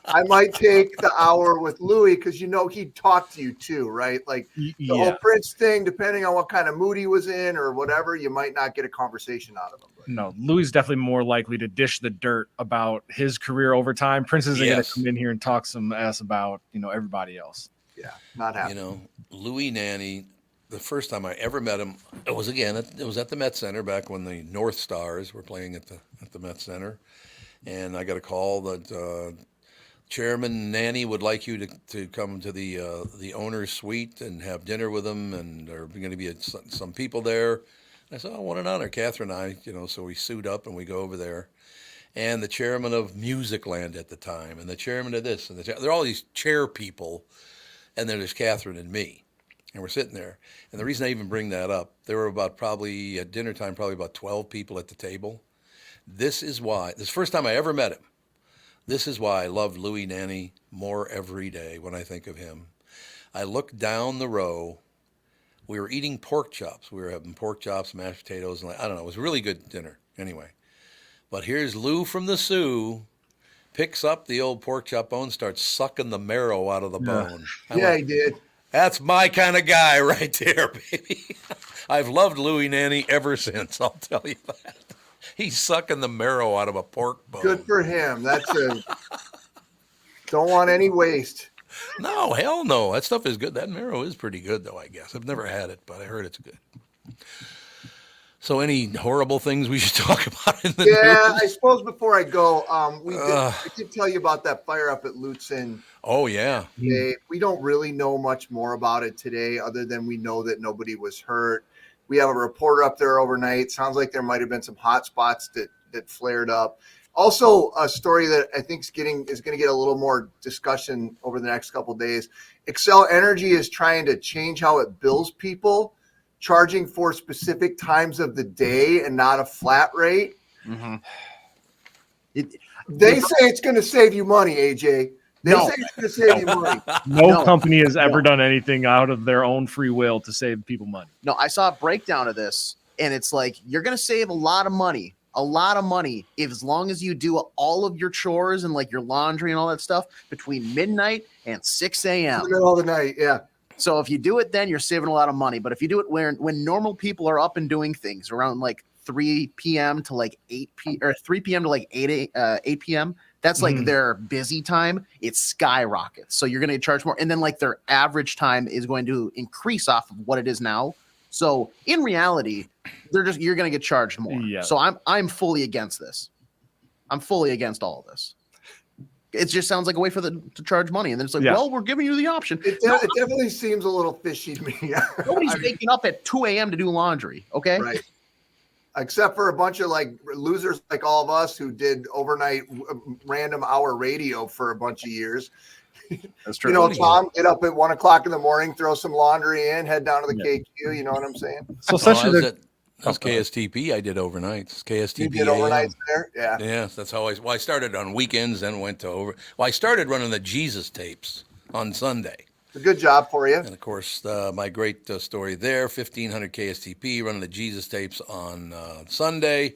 Speaker 9: I might take the hour with Louis because he'd talk to you too, right? Like the whole Prince thing, depending on what kind of mood he was in or whatever, you might not get a conversation out of him.
Speaker 3: No, Louis is definitely more likely to dish the dirt about his career over time. Prince isn't going to come in here and talk some ass about everybody else.
Speaker 9: Yeah, not happening.
Speaker 2: Louis Nanne, the first time I ever met him, it was at the Met Center back when the North Stars were playing at the Met Center, and I got a call that Chairman Nanne would like you to come to the owner's suite and have dinner with him, and there are going to be some people there. I said, oh, what an honor, Catherine and I, so we suit up and we go over there. And the chairman of Musicland at the time, and the chairman of this, and there are all these chair people, and then there's Catherine and me. And we're sitting there. And the reason I even bring that up, there were probably at dinner time, probably about 12 people at the table. This is the first time I ever met him. This is why I love Louis Nanne more every day when I think of him. I looked down the row. We were eating pork chops. We were having pork chops, mashed potatoes, and I don't know. It was a really good dinner anyway. But here's Lou from the Sioux, picks up the old pork chop bone, starts sucking the marrow out of the bone.
Speaker 9: He did.
Speaker 2: That's my kind of guy right there, baby. I've loved Louis Nanne ever since, I'll tell you that. He's sucking the marrow out of a pork bone.
Speaker 9: Good for him. Don't want any waste.
Speaker 2: No, hell no. That stuff is good. That marrow is pretty good, though, I guess. I've never had it, but I heard it's good. So any horrible things we should talk about in the news?
Speaker 9: I suppose before I go, I did tell you about that fire up at Lutzen.
Speaker 2: Oh, yeah.
Speaker 9: Today. We don't really know much more about it today other than we know that nobody was hurt. We have a reporter up there overnight. Sounds like there might have been some hot spots that flared up. Also, a story that I think is going to get a little more discussion over the next couple of days. Xcel Energy is trying to change how it bills people, charging for specific times of the day and not a flat rate.
Speaker 4: Mm-hmm.
Speaker 9: They say it's going to save you money, AJ. They say it's going to save you money.
Speaker 3: No company has ever done anything out of their own free will to save people money.
Speaker 4: No, I saw a breakdown of this, and it's like you're going to save a lot of money a lot of money if as long as you do all of your chores and like your laundry and all that stuff between midnight and 6 a.m.
Speaker 12: In the middle of the night, yeah.
Speaker 4: So if you do it then, you're saving a lot of money. But if you do it when normal people are up and doing things around like 3 p.m. to like 8 p. or 3 p.m. to like 8 p.m., that's like their busy time. It skyrockets. So you're going to charge more. And then like their average time is going to increase off of what it is now. So in reality, you're going to get charged more.
Speaker 3: Yeah.
Speaker 4: So I'm fully against this. I'm fully against all of this. It just sounds like a way for them to charge money. And then it's like, well, we're giving you the option.
Speaker 12: It definitely seems a little fishy to me.
Speaker 4: Nobody's waking up at 2 a.m. to do laundry. Okay.
Speaker 12: Right. Except for a bunch of like losers like all of us who did overnight random hour radio for a bunch of years.
Speaker 4: That's true.
Speaker 12: You know, Tom, get up at 1 o'clock in the morning, throw some laundry in, head down to the KQ. You know what I'm saying?
Speaker 3: So essentially,
Speaker 2: that's KSTP. I did overnights. KSTP.
Speaker 12: You did overnights there? Yeah.
Speaker 2: Yeah, that's how I started on weekends, then went to I started running the Jesus tapes on Sunday.
Speaker 12: It's a good job for you.
Speaker 2: And of course, my great story there, 1500 KSTP, running the Jesus tapes on Sunday.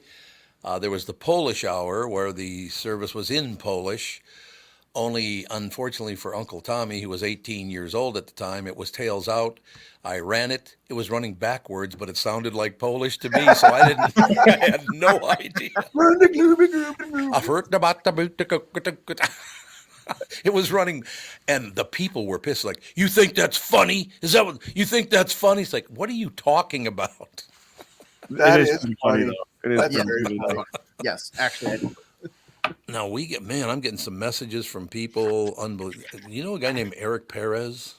Speaker 2: There was the Polish hour where the service was in Polish. Only, unfortunately for Uncle Tommy, who was 18 years old at the time, it was tails out. I ran it. It was running backwards, but it sounded like Polish to me, so I had no idea. I've heard about the it was running, and the people were pissed. Like, you think that's funny? Is that what you think that's funny? It's like, what are you talking about?
Speaker 12: That is funny,
Speaker 3: though. It is
Speaker 4: very funny. Yes, actually.
Speaker 2: Now I'm getting some messages from people. Unbelievable. You know a guy named Eric Perez?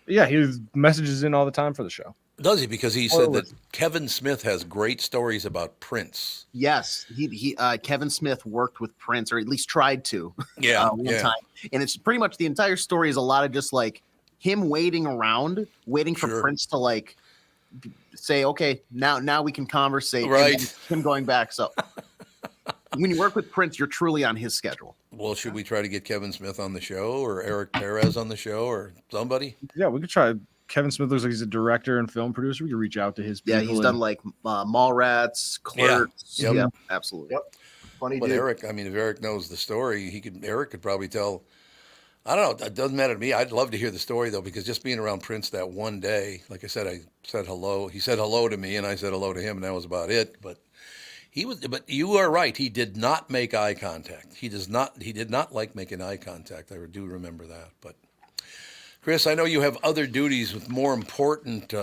Speaker 3: Yeah, he messages in all the time for the show.
Speaker 2: Does he? Because he said that Kevin Smith has great stories about Prince.
Speaker 4: Yes, he Kevin Smith worked with Prince, or at least tried to.
Speaker 2: One
Speaker 4: time, and it's pretty much the entire story is a lot of just like him waiting around, waiting for Prince to like say, okay, now we can conversate.
Speaker 2: Right.
Speaker 4: Him going back. So when you work with Prince, you're truly on his schedule.
Speaker 2: Well, should we try to get Kevin Smith on the show, or Eric Perez on the show, or somebody?
Speaker 3: Yeah, we could try. Kevin Smith looks like he's a director and film producer. We could reach out to his people.
Speaker 4: Yeah, he's done like Mallrats, Clerks.
Speaker 2: Yep.
Speaker 4: Yeah, absolutely.
Speaker 12: Yep. Funny
Speaker 2: But
Speaker 12: dude.
Speaker 2: Eric, I mean, if Eric knows the story, Eric could probably tell. I don't know. It doesn't matter to me. I'd love to hear the story though, because just being around Prince that one day, like I said, I said hello. He said hello to me, and I said hello to him, and that was about it. But But you are right. He did not make eye contact. He did not like making eye contact. I do remember that. But Chris, I know you have other duties with more important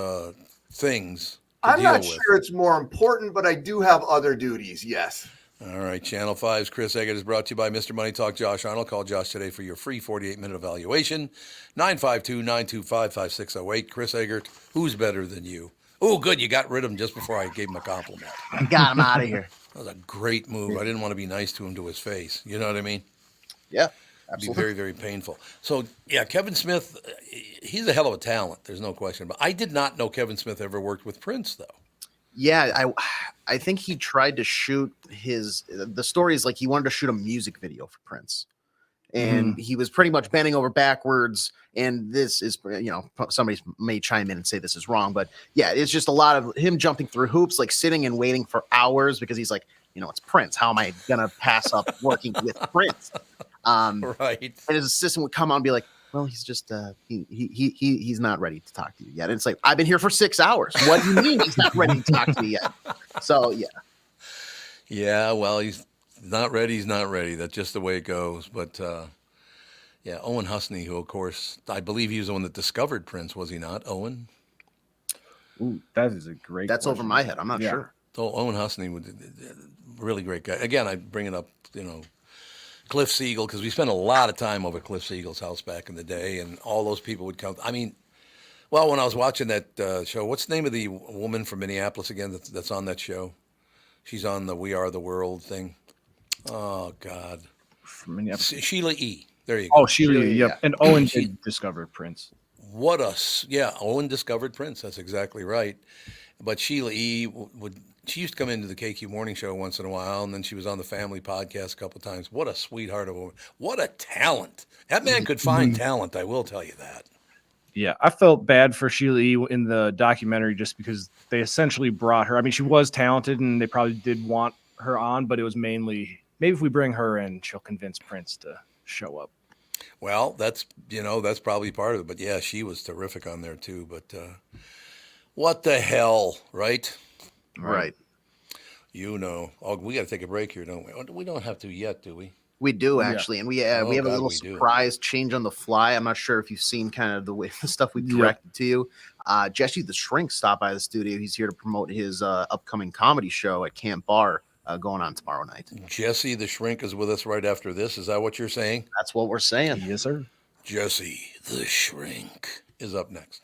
Speaker 2: things.
Speaker 12: I'm not sure it's more important, but I do have other duties. Yes.
Speaker 2: All right. Channel 5's Chris Egert is brought to you by Mr. Money Talk Josh Arnold. Call Josh today for your free 48-minute evaluation. 952-925-5608. Chris Egert, who's better than you? Oh, good. You got rid of him just before I gave him a compliment.
Speaker 4: Got him out of here.
Speaker 2: That was a great move. I didn't want to be nice to him to his face. You know what I mean?
Speaker 4: Yeah,
Speaker 2: absolutely. It'd be very, very painful. So, yeah, Kevin Smith, he's a hell of a talent. There's no question. But I did not know Kevin Smith ever worked with Prince, though.
Speaker 4: Yeah, I think he tried to shoot the story is like he wanted to shoot a music video for Prince. And he was pretty much bending over backwards. And this is, somebody may chime in and say this is wrong. But yeah, it's just a lot of him jumping through hoops, like sitting and waiting for hours because he's like, it's Prince. How am I going to pass up working with Prince?
Speaker 2: Right.
Speaker 4: And his assistant would come on and be like, well, he's just he's not ready to talk to you yet. And it's like, I've been here for 6 hours. What do you mean he's not ready to talk to me yet? So, yeah.
Speaker 2: Yeah, well, he's not ready. He's not ready. That's just the way it goes. But, yeah, Owen Husney, who, of course, I believe he was the one that discovered Prince, was he not, Owen?
Speaker 3: Ooh, that is a great
Speaker 4: That's
Speaker 3: question.
Speaker 4: over my head. I'm not sure.
Speaker 2: So Owen Husney, really great guy. Again, I bring it up, Cliff Siegel, because we spent a lot of time over Cliff Siegel's house back in the day, and all those people would come. I mean, well, when I was watching that show, what's the name of the woman from Minneapolis again that's on that show? She's on the We Are the World thing. Oh, God.
Speaker 3: From Minneapolis.
Speaker 2: Sheila E. There you go.
Speaker 3: Oh, Sheila E. Yep. And Owen did discover Prince.
Speaker 2: Owen discovered Prince. That's exactly right. But Sheila E. She used to come into the KQ Morning Show once in a while, and then she was on the Family Podcast a couple of times. What a sweetheart of a woman. What a talent. That man could find talent, I will tell you that.
Speaker 3: Yeah, I felt bad for Sheila E. in the documentary just because they essentially brought her. I mean, she was talented, and they probably did want her on, but it was mainly maybe if we bring her in, she'll convince Prince to show up.
Speaker 2: Well, that's probably part of it. But yeah, she was terrific on there too. But what the hell, right?
Speaker 4: Right.
Speaker 2: You know. Oh, we got to take a break here, don't we? We don't have to yet, do we?
Speaker 4: We do actually, and we have a little
Speaker 2: we do.
Speaker 4: surprise change on the fly. I'm not sure if you've seen kind of the way the stuff we corrected to you. Jesse the Shrink stopped by the studio. He's here to promote his upcoming comedy show at Camp Bar going on tomorrow night.
Speaker 2: Jesse the Shrink is with us right after this. Is that what you're saying?
Speaker 4: That's what we're saying.
Speaker 3: Yes, sir.
Speaker 2: Jesse the Shrink is up next.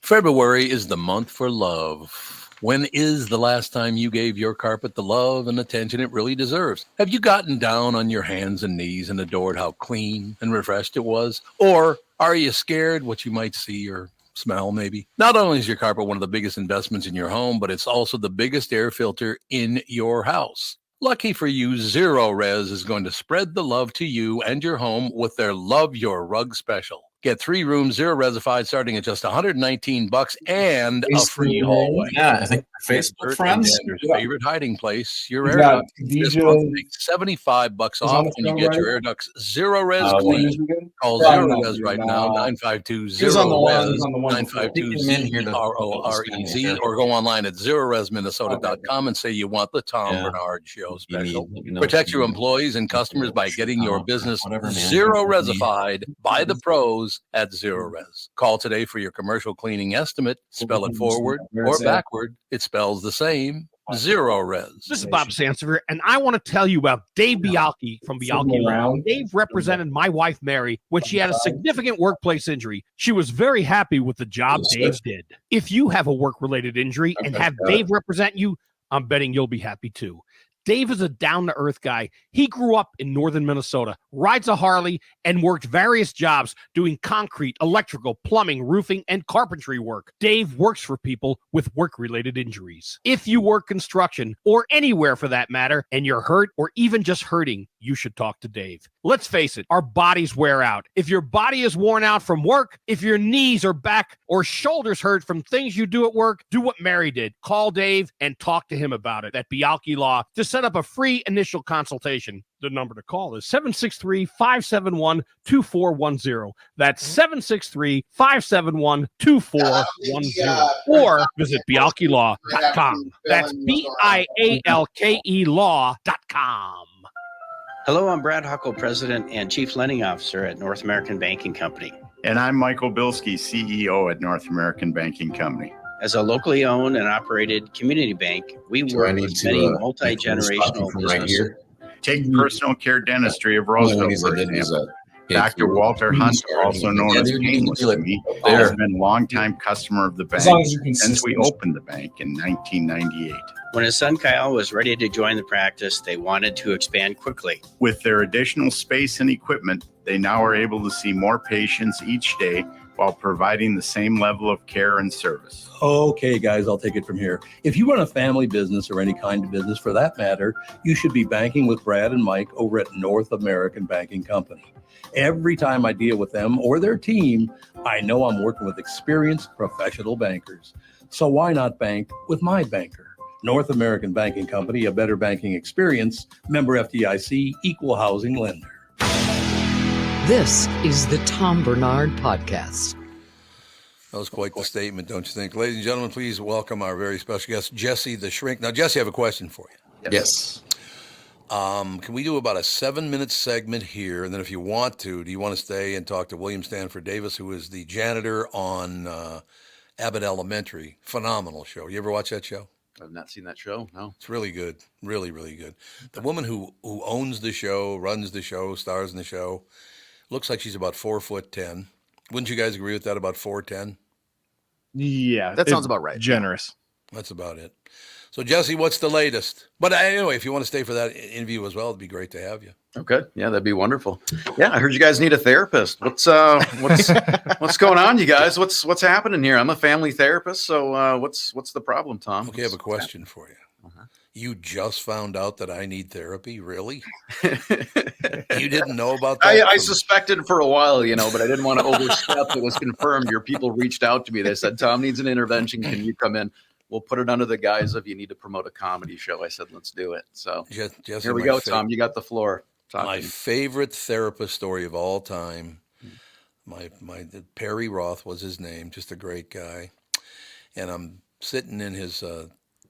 Speaker 2: February is the month for love. When is the last time you gave your carpet the love and attention it really deserves? Have you gotten down on your hands and knees and adored how clean and refreshed it was? Or are you scared what you might see or smell maybe? Not only is your carpet one of the biggest investments in your home, but it's also the biggest air filter in your house. Lucky for you, Zero Res is going to spread the love to you and your home with their Love Your Rug special. Get 3 rooms, Zero Resified, starting at just $119 and a free hallway.
Speaker 13: Yeah, I think Facebook friends.
Speaker 2: Your favorite hiding place, your air ducts. This month, take $75 off when you get your air ducts Zero Res clean. Call Zero Res right now, 952-ZERO-RES, 952-ZEROREZ, or go online at ZeroResMinnesota.com and say you want the Tom Barnard Show special. Protect your employees and customers by getting your business Zero Resified by the pros at Zero Res. Call today for your commercial cleaning estimate. Spell it forward or backward. It spells the same. Zero Res.
Speaker 14: This is Bob Sansevier, and I want to tell you about Dave Bialke from Bialke Law. Dave represented my wife, Mary, when she had a significant workplace injury. She was very happy with the job Dave did. If you have a work-related injury and have Dave represent you, I'm betting you'll be happy too. Dave is a down-to-earth guy. He grew up in northern Minnesota, rides a Harley, and worked various jobs doing concrete, electrical, plumbing, roofing, and carpentry work. Dave works for people with work-related injuries. If you work construction, or anywhere for that matter, and you're hurt or even just hurting, you should talk to Dave. Let's face it, our bodies wear out. If your body is worn out from work, if your knees or back or shoulders hurt from things you do at work, do what Mary did. Call Dave and talk to him about it at Bialke Law to set up a free initial consultation. The number to call is 763-571-2410. That's 763-571-2410. Or visit BialkeLaw.com. That's BIALKE Law.com.
Speaker 15: Hello, I'm Brad Huckle, President and Chief Lending Officer at North American Banking Company.
Speaker 16: And I'm Michael Bilski, CEO at North American Banking Company.
Speaker 15: As a locally owned and operated community bank, we work with many multi-generational businesses.
Speaker 16: Take personal care dentistry of Roseville, for example. Dr. Walter Hunt, also known as Painless to me, has been a longtime customer of the bank since we opened the bank in 1998.
Speaker 15: When his son Kyle was ready to join the practice, they wanted to expand quickly.
Speaker 16: With their additional space and equipment, they now are able to see more patients each day while providing the same level of care and service.
Speaker 17: Okay, guys, I'll take it from here. If you run a family business or any kind of business for that matter, you should be banking with Brad and Mike over at North American Banking Company. Every time I deal with them or their team, I know I'm working with experienced professional bankers. So why not bank with my banker? North American Banking Company, a better banking experience, member FDIC, equal housing lender.
Speaker 1: This is the Tom Barnard Podcast.
Speaker 2: That was quite the statement, don't you think? Ladies and gentlemen, please welcome our very special guest, Jesse the Shrink. Now, Jesse, I have a question for you.
Speaker 13: Yes.
Speaker 2: Can we do about a 7-minute segment here? And then if you want to, do you want to stay and talk to William Stanford Davis, who is the janitor on Abbott Elementary? Phenomenal show. You ever watch that show?
Speaker 18: I've not seen that show, no.
Speaker 2: It's really good. Really, really good. The woman who owns the show, runs the show, stars in the show, looks like she's about 4'10". Wouldn't you guys agree with that, about 4'10"?
Speaker 3: Yeah.
Speaker 4: That sounds about right.
Speaker 3: Generous.
Speaker 2: That's about it. So, Jesse, what's the latest? But anyway, if you want to stay for that interview as well, it'd be great to have you.
Speaker 18: Okay. Yeah, that'd be wonderful. Yeah, I heard you guys need a therapist. What's going on, you guys? What's happening here? I'm a family therapist, so what's the problem, Tom?
Speaker 2: Okay, I have a question for you. You just found out that I need therapy? Really? You didn't know about that?
Speaker 18: I suspected for a while, but I didn't want to overstep. It was confirmed. Your people reached out to me. They said, Tom needs an intervention. Can you come in? we'll put it under the guise of you need to promote a comedy show. I said, let's do it. So
Speaker 2: Jesse,
Speaker 18: here we go, Tom. You got the floor.
Speaker 2: My favorite therapist story of all time. My Perry Roth was his name, just a great guy. And I'm sitting in his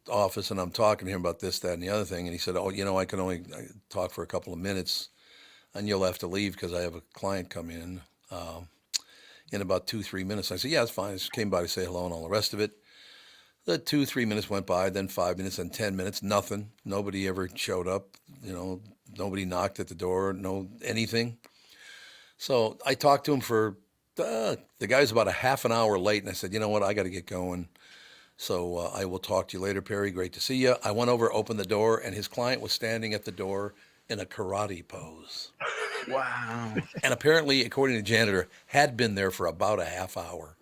Speaker 2: office and I'm talking to him about this, that, and the other thing. And he said, I can only talk for a couple of minutes and you'll have to leave because I have a client come in about 2-3 minutes. I said, yeah, it's fine. I just came by to say hello and all the rest of it. The 2-3 minutes went by, then 5 minutes, then 10 minutes, nothing. Nobody ever showed up, nobody knocked at the door, no anything. So I talked to him for, the guy's about a half an hour late, and I said, you know what, I got to get going. So I will talk to you later, Perry. Great to see you. I went over, opened the door, and his client was standing at the door in a karate pose.
Speaker 18: Wow.
Speaker 2: And apparently, according to the janitor, had been there for about a half hour.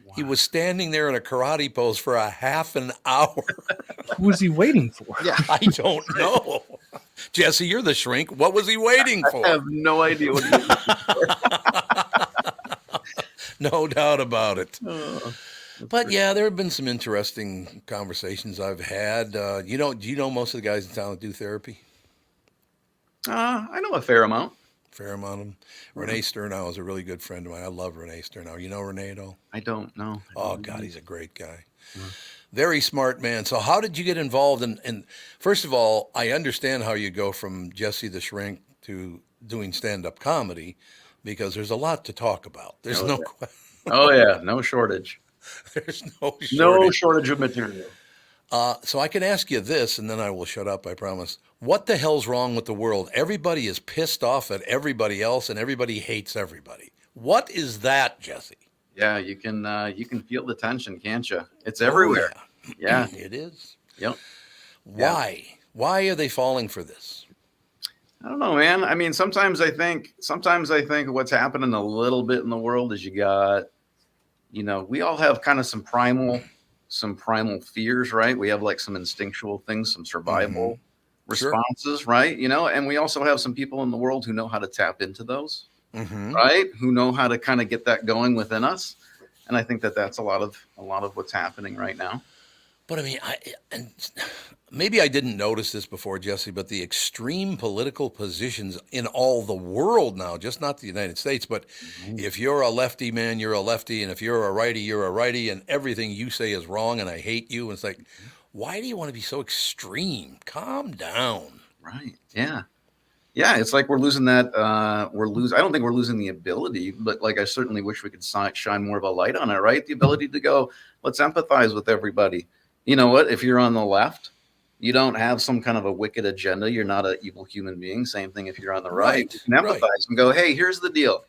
Speaker 2: Wow. He was standing there in a karate pose for a half an hour.
Speaker 3: Who was he waiting for?
Speaker 2: Yeah, I don't know. Jesse, you're the shrink. What was he waiting for?
Speaker 18: I have no idea what he was waiting for.
Speaker 2: No doubt about it. But yeah, there have been some interesting conversations I've had. Do you know most of the guys in town that do therapy?
Speaker 18: I know a fair amount.
Speaker 2: Fair amount of them. Renee Sternow is a really good friend of mine. I love Renee Sternow. You know Renee at all?
Speaker 18: I don't know.
Speaker 2: Oh, God, he's a great guy. Very smart man. So how did you get involved in first of all, I understand how you go from Jesse the Shrink to doing stand-up comedy because there's a lot to talk about. There's
Speaker 18: Oh, yeah. No shortage.
Speaker 2: There's no shortage.
Speaker 18: No shortage of material.
Speaker 2: So I can ask you this, and then I will shut up, I promise. What the hell's wrong with the world? Everybody is pissed off at everybody else, and everybody hates everybody. What is that, Jesse?
Speaker 18: Yeah, you can feel the tension, can't you? It's everywhere.
Speaker 2: Oh, yeah. It is.
Speaker 18: Yep.
Speaker 2: Why? Yeah. Why are they falling for this?
Speaker 18: I don't know, man. I mean, sometimes I think what's happening a little bit in the world is you got, we all have kind of some primal fears, right? We have like some instinctual things, some survival responses, right? And we also have some people in the world who know how to tap into those, right? Who know how to kind of get that going within us. And I think that's a lot of what's happening right now.
Speaker 2: But I mean, maybe I didn't notice this before, Jesse, but the extreme political positions in all the world now, just not the United States, but if you're a lefty, man, you're a lefty. And if you're a righty, you're a righty. And everything you say is wrong. And I hate you. And it's like, why do you want to be so extreme? Calm down.
Speaker 18: Right. Yeah. Yeah. It's like we're losing that. I don't think we're losing the ability, but like I certainly wish we could shine more of a light on it, right? The ability to go, let's empathize with everybody. You know what? If you're on the left, you don't have some kind of a wicked agenda. You're not an evil human being. Same thing if you're on the right. You can empathize and go, hey, here's the deal.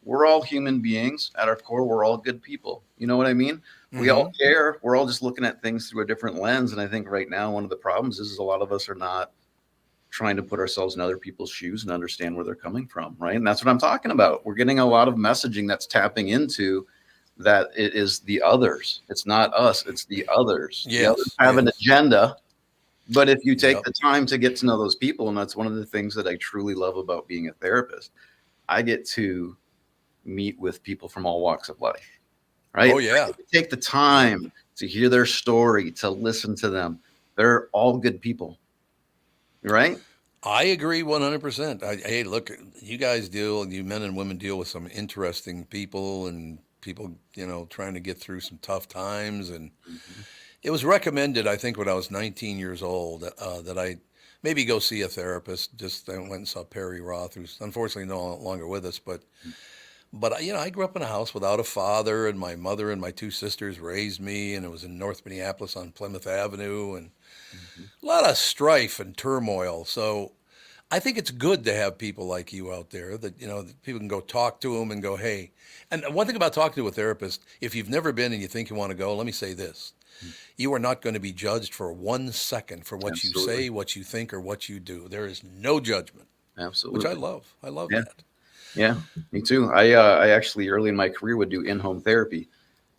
Speaker 18: We're all human beings. At our core, we're all good people. You know what I mean? We all care. We're all just looking at things through a different lens. And I think right now, one of the problems is a lot of us are not trying to put ourselves in other people's shoes and understand where they're coming from, right? And that's what I'm talking about. We're getting a lot of messaging that's tapping into that it is the others. It's not us. It's the others.
Speaker 2: Yes.
Speaker 18: The others have an agenda. But if you take the time to get to know those people, and that's one of the things that I truly love about being a therapist, I get to meet with people from all walks of life, right?
Speaker 2: Oh, yeah.
Speaker 18: Take the time to hear their story, to listen to them. They're all good people, right?
Speaker 2: I agree 100%. Hey, look, you guys you men and women deal with some interesting people and people, trying to get through some tough times. And it was recommended, I think, when I was 19 years old, that I maybe go see a therapist. Just I went and saw Perry Roth, who's unfortunately no longer with us. But I grew up in a house without a father, and my mother and my two sisters raised me, and it was in North Minneapolis on Plymouth Avenue, and a lot of strife and turmoil. So I think it's good to have people like you out there that, that people can go talk to them and go, hey. And one thing about talking to a therapist, if you've never been and you think you want to go, let me say this. You are not going to be judged for 1 second for what you say, what you think, or what you do. There is no judgment.
Speaker 18: Absolutely.
Speaker 2: Which I love. I love that.
Speaker 18: Yeah, me too. I actually early in my career would do in-home therapy.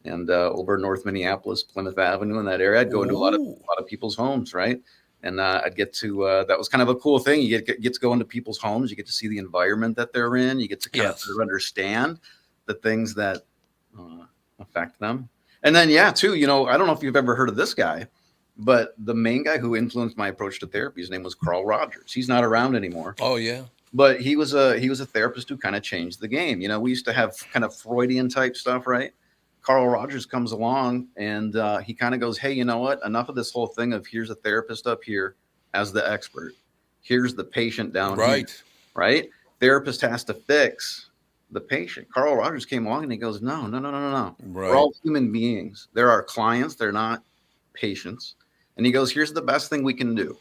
Speaker 18: And over North Minneapolis, Plymouth Avenue, in that area, I'd go into a lot of people's homes, right? And I'd get to that was kind of a cool thing. You get to go into people's homes. You get to see the environment that they're in. You get to kind of understand the things that affect them. And then, yeah, too, you know, I don't know if you've ever heard of this guy, but the main guy who influenced my approach to therapy, his name was Carl Rogers. He's not around anymore.
Speaker 2: Oh, yeah.
Speaker 18: But he was a therapist who kind of changed the game. You know, we used to have kind of Freudian type stuff, right? Carl Rogers comes along and he kind of goes, hey, you know what? Enough of this whole thing of here's a therapist up here as the expert. Here's the patient down here, right? Therapist has to fix the patient. Carl Rogers came along and he goes, no.
Speaker 2: Right.
Speaker 18: We're all human beings. They're our clients. They're not patients. And he goes, here's the best thing we can do.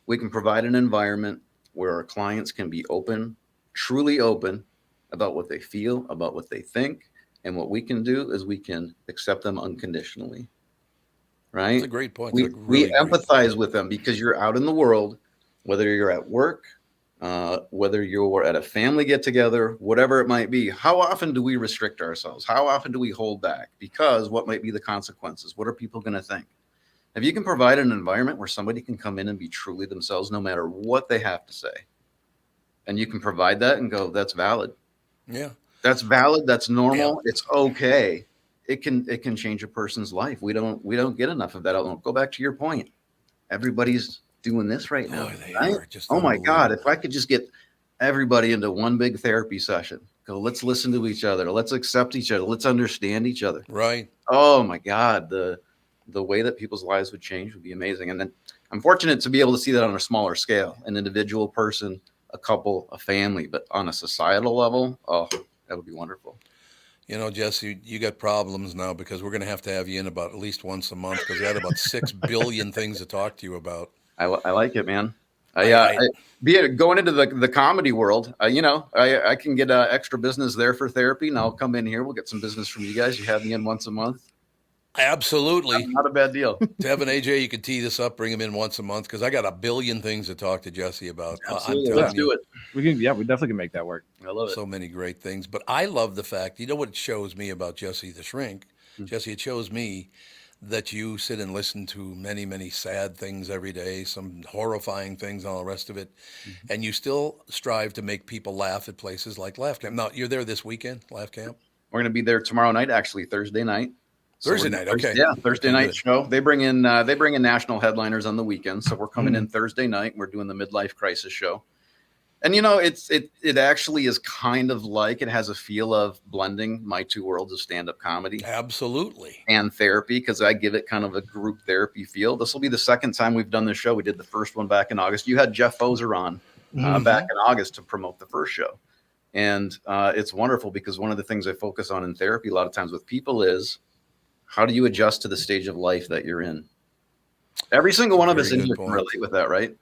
Speaker 18: We can provide an environment where our clients can be open, truly open about what they feel, about what they think. And what we can do is we can accept them unconditionally. Right?
Speaker 2: That's a great point.
Speaker 18: We empathize with them because you're out in the world, whether you're at work, whether you're at a family get together, whatever it might be. How often do we restrict ourselves? How often do we hold back? Because what might be the consequences? What are people going to think? If you can provide an environment where somebody can come in and be truly themselves, no matter what they have to say, and you can provide that and go, that's valid.
Speaker 2: Yeah.
Speaker 18: That's valid. That's normal. Yeah. It's okay. It can change a person's life. We don't get enough of that. I'll go back to your point. Everybody's doing this right now. Right? Oh my God. If I could just get everybody into one big therapy session, go, let's listen to each other. Let's accept each other. Let's understand each other.
Speaker 2: Right.
Speaker 18: Oh my God. The way that people's lives would change would be amazing. And then I'm fortunate to be able to see that on a smaller scale, an individual person, a couple, a family, but on a societal level, oh, that would be wonderful.
Speaker 2: You know, Jesse, you got problems now because we're going to have you in about at least once a month because we had about 6 billion things to talk to you about.
Speaker 18: I like it, man. Going into the comedy world, I can get extra business there for therapy, and I'll come in here. We'll get some business from you guys. You have me in once a month.
Speaker 2: Absolutely.
Speaker 18: Not a bad deal.
Speaker 2: Tevin, AJ, you could tee this up, bring him in once a month because I got 1 billion things to talk to Jesse about.
Speaker 18: Absolutely. Let's do it.
Speaker 3: We definitely can make that work.
Speaker 18: I love it.
Speaker 2: So many great things. But I love the fact, you know what it shows me about Jesse the Shrink? Mm-hmm. Jesse, it shows me that you sit and listen to many, many sad things every day, some horrifying things and all the rest of it. Mm-hmm. And you still strive to make people laugh at places like Laugh Camp. Now, you're there this weekend, Laugh Camp?
Speaker 18: We're going to be there tomorrow night, actually, Thursday night.
Speaker 2: Thursday night, okay.
Speaker 18: Yeah, Thursday night show. They bring in national headliners on the weekend, so we're coming in Thursday night. We're doing the Midlife Crisis Show, and it actually is kind of like it has a feel of blending my two worlds of stand-up comedy,
Speaker 2: absolutely,
Speaker 18: and therapy because I give it kind of a group therapy feel. This will be the second time we've done this show. We did the first one back in August. You had Jeff Foser on back in August to promote the first show, and it's wonderful because one of the things I focus on in therapy a lot of times with people is, how do you adjust to the stage of life that you're in? Every single one of us in here can relate with that, right?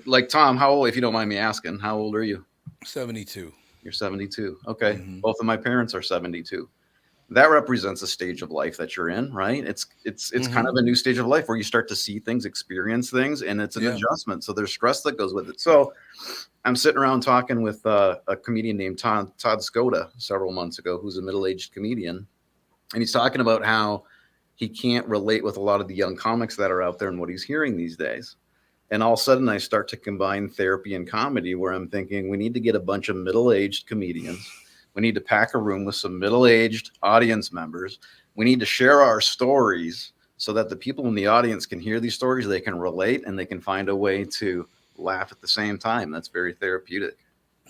Speaker 18: Like Tom, how old, if you don't mind me asking, how old are you?
Speaker 2: 72.
Speaker 18: You're 72. Okay. Mm-hmm. Both of my parents are 72. That represents a stage of life that you're in, right? It's kind of a new stage of life where you start to see things, experience things, and it's an adjustment. So there's stress that goes with it. So I'm sitting around talking with a comedian named Todd Skoda several months ago, who's a middle-aged comedian. And he's talking about how he can't relate with a lot of the young comics that are out there and what he's hearing these days. And all of a sudden I start to combine therapy and comedy where I'm thinking we need to get a bunch of middle-aged comedians. We need to pack a room with some middle-aged audience members. We need to share our stories so that the people in the audience can hear these stories, they can relate, and they can find a way to laugh at the same time. That's very therapeutic.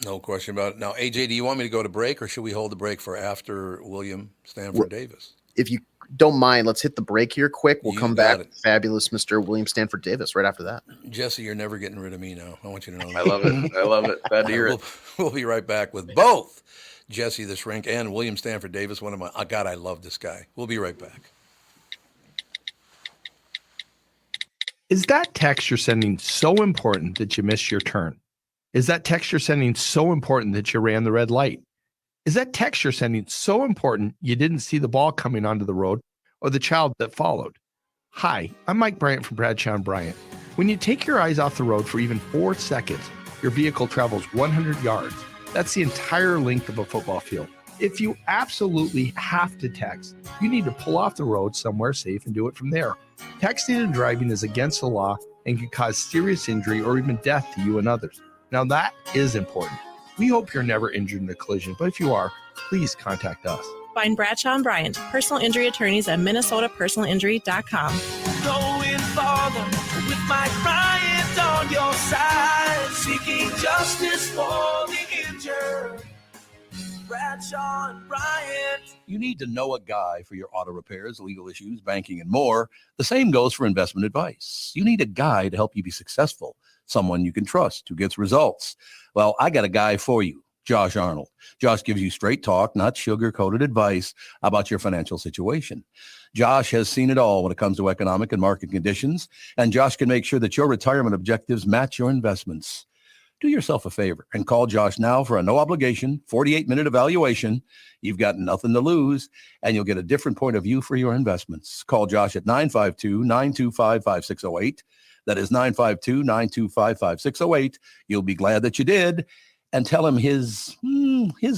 Speaker 2: No question about it. Now, AJ, do you want me to go to break, or should we hold the break for after William Stanford Davis?
Speaker 4: If you don't mind, let's hit the break here quick. We'll come back with fabulous Mr. William Stanford Davis right after that.
Speaker 2: Jesse, you're never getting rid of me now. I want you to know that.
Speaker 18: I love it. I love it. Glad to hear it.
Speaker 2: We'll be right back with both Jesse the Shrink and William Stanford Davis. God, I love this guy. We'll be right back.
Speaker 5: Is that text you're sending so important that you missed your turn? Is that text you're sending so important that you ran the red light? Is that text you're sending so important you didn't see the ball coming onto the road or the child that followed? Hi, I'm Mike Bryant from Bradshaw & Bryant. When you take your eyes off the road for even 4 seconds, your vehicle travels 100 yards. That's the entire length of a football field. If you absolutely have to text, you need to pull off the road somewhere safe and do it from there. Texting and driving is against the law and can cause serious injury or even death to you and others. Now that is important. We hope you're never injured in a collision, but if you are, please contact us.
Speaker 6: Find Bradshaw and Bryant, personal injury attorneys at minnesotapersonalinjury.com.
Speaker 7: Going farther with Mike Bryant on your side, seeking justice for the injured. Bradshaw and Bryant.
Speaker 17: You need to know a guy for your auto repairs, legal issues, banking, and more. The same goes for investment advice. You need a guy to help you be successful, someone you can trust who gets results. Well, I got a guy for you, Josh Arnold. Josh gives you straight talk, not sugar-coated advice about your financial situation. Josh has seen it all when it comes to economic and market conditions, and Josh can make sure that your retirement objectives match your investments. Do yourself a favor and call Josh now for a no-obligation 48-minute evaluation. You've got nothing to lose, and you'll get a different point of view for your investments. Call Josh at 952-925-5608. That is 952-925-5608. You'll be glad that you did. And tell him his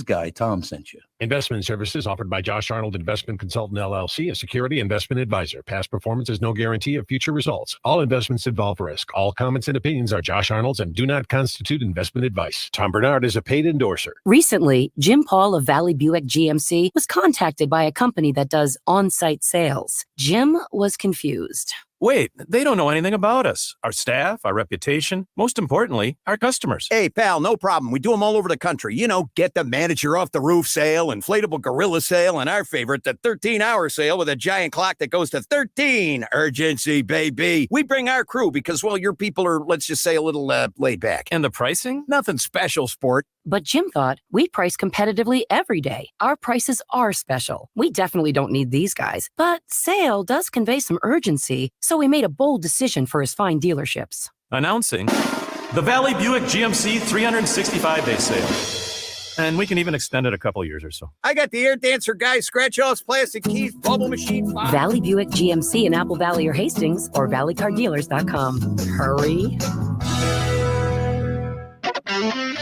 Speaker 17: guy, Tom, sent you.
Speaker 14: Investment services offered by Josh Arnold Investment Consultant, LLC, a security investment advisor. Past performance is no guarantee of future results. All investments involve risk. All comments and opinions are Josh Arnold's and do not constitute investment advice. Tom Barnard is a paid endorser.
Speaker 19: Recently, Jim Paul of Valley Buick GMC was contacted by a company that does on-site sales. Jim was confused.
Speaker 20: Wait, they don't know anything about us, our staff, our reputation, most importantly, our customers.
Speaker 21: Hey, pal, no problem. We do them all over the country. You know, get the manager off the roof sale, inflatable gorilla sale, and our favorite, the 13-hour sale with a giant clock that goes to 13. Urgency, baby. We bring our crew because, well, your people are, let's just say, a little laid back.
Speaker 20: And the pricing?
Speaker 21: Nothing special, sport.
Speaker 19: But Jim thought, we price competitively every day. Our prices are special. We definitely don't need these guys. But sale does convey some urgency, so he made a bold decision for his fine dealerships.
Speaker 20: Announcing the Valley Buick GMC 365-day sale. And we can even extend it a couple years or so.
Speaker 21: I got the air dancer guy, scratch-offs, plastic keys, bubble machine.
Speaker 19: Valley Buick GMC in Apple Valley or Hastings or valleycardealers.com. Hurry.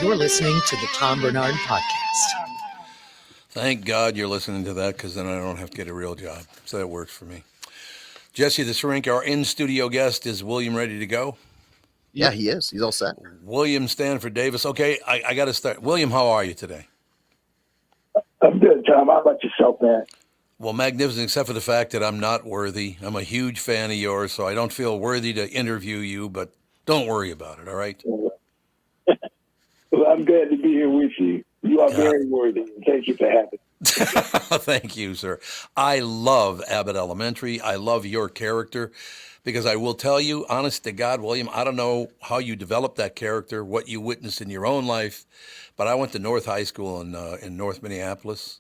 Speaker 1: You're listening to the Tom Barnard Podcast.
Speaker 2: Thank God you're listening to that, because then I don't have to get a real job. So that works for me. Jesse the Shrink, our in-studio guest. Is William ready to go?
Speaker 4: Yeah, he is. He's all set.
Speaker 2: William Stanford Davis. Okay, I got to start. William, how are you today?
Speaker 22: I'm good, Tom. How about yourself, man?
Speaker 2: Well, magnificent, except for the fact that I'm not worthy. I'm a huge fan of yours, so I don't feel worthy to interview you, but don't worry about it, all right?
Speaker 22: Well, I'm glad to be here with you. You are very worthy. Thank you for having me.
Speaker 2: Thank you, sir. I love Abbott Elementary. I love your character, because I will tell you, honest to God, William, I don't know how you developed that character, what you witnessed in your own life, but I went to North High School in North Minneapolis,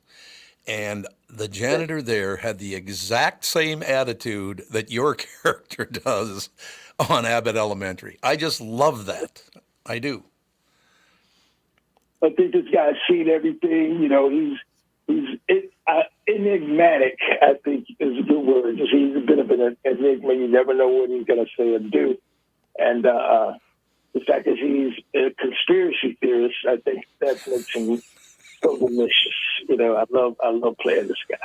Speaker 2: and the janitor there had the exact same attitude that your character does on Abbott Elementary. I just love that. I do.
Speaker 22: I think this guy's seen everything. You know, he's enigmatic, I think is a good word. He's a bit of an enigma. You never know what he's going to say or do. And the fact that he's a conspiracy theorist, I think that makes him so delicious. You know, I love playing this guy.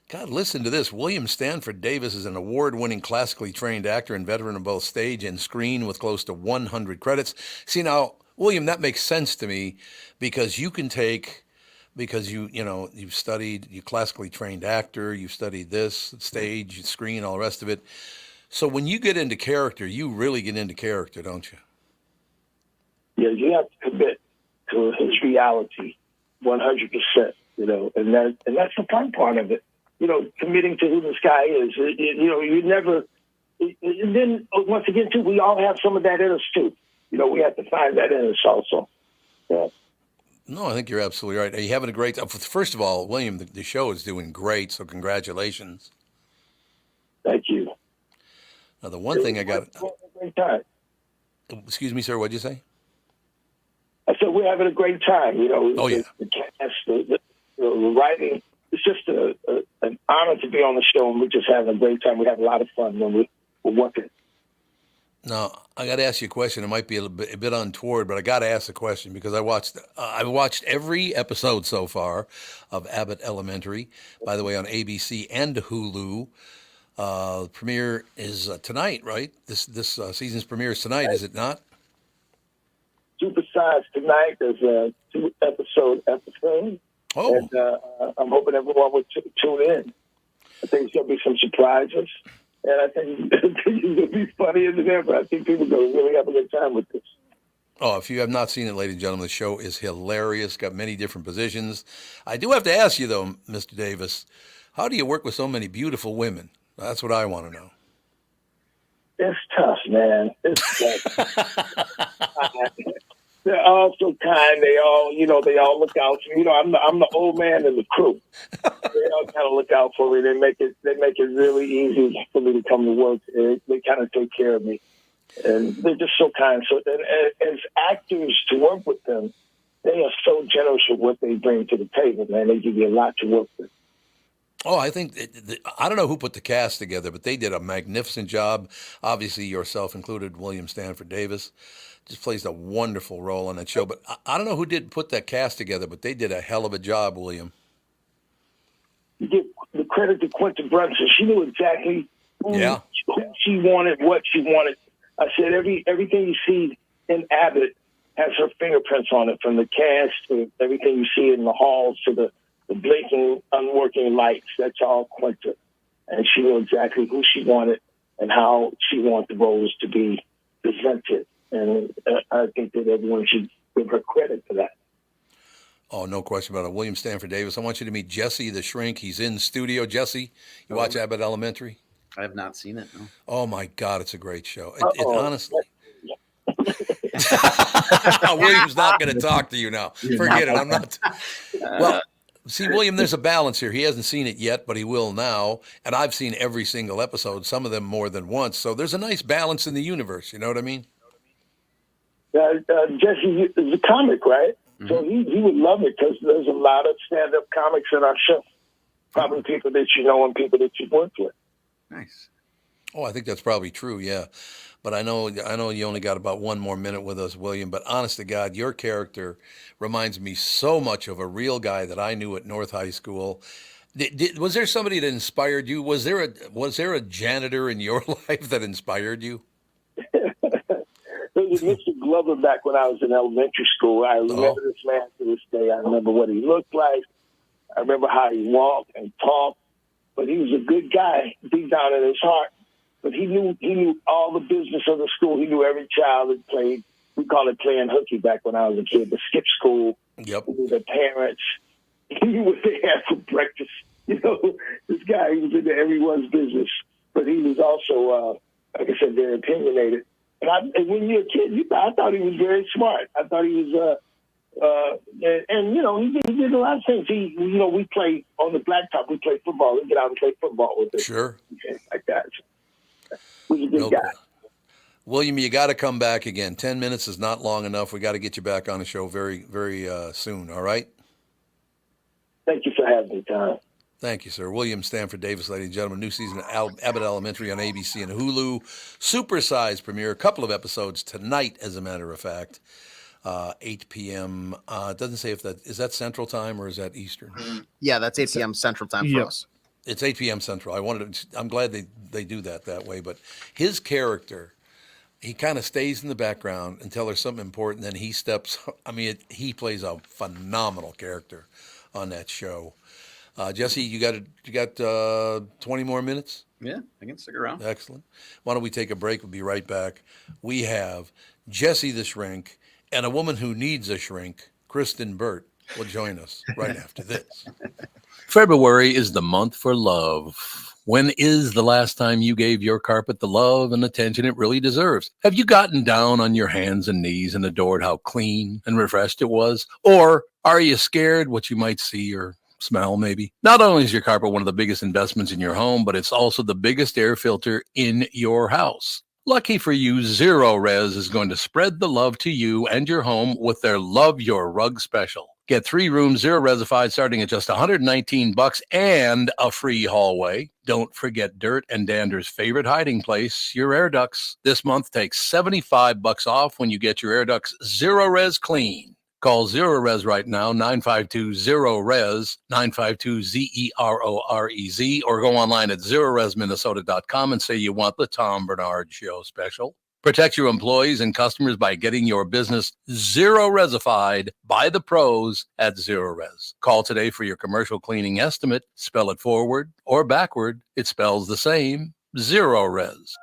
Speaker 2: God, listen to this. William Stanford Davis is an award-winning classically trained actor and veteran of both stage and screen with close to 100 credits. See, now, William, that makes sense to me, because you can take, because you've studied, you classically trained actor, you've studied this, stage, screen, all the rest of it. So when you get into character, you really get into character, don't you?
Speaker 22: Yeah, you have to commit to his reality 100%, you know, and that's the fun part of it. You know, committing to who this guy is. You know, you never, and then once again, too, we all have some of that in us, too. You know, we have to find that in us also. Yeah.
Speaker 2: No, I think you're absolutely right. Are you having a great time? First of all, William, the show is doing great, so congratulations.
Speaker 22: Thank you.
Speaker 2: Now, the one thing I got...
Speaker 22: Great time.
Speaker 2: Excuse me, sir, what'd you say?
Speaker 22: I said we're having a great time. You know,
Speaker 2: oh, yeah.
Speaker 22: The cast, the writing. It's just an honor to be on the show, and we're just having a great time. We have a lot of fun when we're working.
Speaker 2: Now, I got to ask you a question. It might be a bit untoward, but I got to ask the question because I've watched every episode so far of Abbott Elementary, by the way, on ABC and Hulu. The premiere is tonight, right? This season's premiere is tonight, is it not?
Speaker 22: Supersize tonight. There's a 2-episode episode. Oh. And I'm hoping everyone would tune in. I think there's going to be some surprises. And I think it's going to be funnier than ever. I think people are going to really have a good time with this.
Speaker 2: Oh, if you have not seen it, ladies and gentlemen, the show is hilarious. Got many different positions. I do have to ask you, though, Mr. Davis, how do you work with so many beautiful women? That's what I want to know.
Speaker 22: It's tough, man. It's tough. They're all so kind. They all look out for me. I'm the old man in the crew. They all kind of look out for me. They make it really easy for me to come to work. They kind of take care of me, and they're just so kind. So, and as actors, to work with them, they are so generous with what they bring to the table. Man, they give you a lot to work with.
Speaker 2: Oh, I think, I don't know who put the cast together, but they did a magnificent job. Obviously, yourself included, William Stanford Davis. Just plays a wonderful role on that show. But I don't know who did put that cast together, but they did a hell of a job, William.
Speaker 22: You give the credit to Quinta Brunson. She knew exactly who she wanted, what she wanted. I said everything you see in Abbott has her fingerprints on it, from the cast to everything you see in the halls to the blinking, unworking lights. That's all Quinta. And she knew exactly who she wanted and how she wanted the roles to be presented. And I think that everyone should give her credit for that.
Speaker 2: Oh, no question about it. William Stanford Davis. I want you to meet Jesse the Shrink. He's in studio. Jesse, you watch Abbott Elementary?
Speaker 18: I have not seen it, no.
Speaker 2: Oh, my God, it's a great show. It honestly... William's not going to talk to you now. Forget it. I'm not... Well... See, William, there's a balance here. He hasn't seen it yet, but he will now. And I've seen every single episode, some of them more than once. So there's a nice balance in the universe. You know what I mean?
Speaker 22: Jesse is a comic, right? Mm-hmm. So he would love it because there's a lot of stand-up comics in our show. Probably people that you know and people that you've worked with.
Speaker 18: Nice.
Speaker 2: Oh, I think that's probably true, yeah. But I know you only got about one more minute with us, William. But honest to God, your character reminds me so much of a real guy that I knew at North High School. Was there somebody that inspired you? Was there a janitor in your life that inspired you?
Speaker 22: There was Mr. Glover back when I was in elementary school. I remember this man to this day. I remember what he looked like. I remember how he walked and talked. But he was a good guy deep down in his heart. But he knew all the business of the school. He knew every child that played. We call it playing hooky back when I was a kid. The skip school.
Speaker 2: Yep.
Speaker 22: He knew their parents. He knew what they had for breakfast. This guy, he was into everyone's business. But he was also, like I said, very opinionated. And when you're a kid, I thought he was very smart. I thought he was, he did a lot of things. We play on the blacktop. We play football. We get out and play football with him.
Speaker 2: Sure.
Speaker 22: Like that. He's a good guy.
Speaker 2: William, you got to come back again. 10 minutes is not long enough. We got to get you back on the show very, very soon. All right?
Speaker 22: Thank you for having me, Tom.
Speaker 2: Thank you, sir. William Stanford Davis, ladies and gentlemen. New season of Abbott Elementary on ABC and Hulu. Supersized premiere. A couple of episodes tonight, as a matter of fact. 8 p.m. It doesn't say if is that Central Time or is that Eastern?
Speaker 4: Yeah, that's 8 p.m. Central Time for us.
Speaker 2: It's 8 p.m. Central. I'm glad they do that way. But his character, he kind of stays in the background until there's something important. Then he steps. He plays a phenomenal character on that show. Jesse, you got 20 more minutes?
Speaker 18: Yeah, I can stick around.
Speaker 2: Excellent. Why don't we take a break? We'll be right back. We have Jesse the Shrink and a woman who needs a shrink, Kristen Burt, will join us right after this. February is the month for love. When is the last time you gave your carpet the love and attention it really deserves? Have you gotten down on your hands and knees and adored how clean and refreshed it was? Or are you scared what you might see or smell, maybe? Not only is your carpet one of the biggest investments in your home, but it's also the biggest air filter in your house. Lucky for you, Zero Res is going to spread the love to you and your home with their Love Your Rug special. Get 3 rooms, Zero Resified, starting at just $119 and a free hallway. Don't forget dirt and dander's favorite hiding place, your air ducts. This month, take $75 off when you get your air ducts Zero Res clean. Call Zero Res right now, 952-ZERO-RES, 952-ZEROREZ, or go online at ZeroResMinnesota.com and say you want the Tom Barnard Show special. Protect your employees and customers by getting your business zero-resified by the pros at Zero Res. Call today for your commercial cleaning estimate. Spell it forward or backward. It spells the same. Zero Res.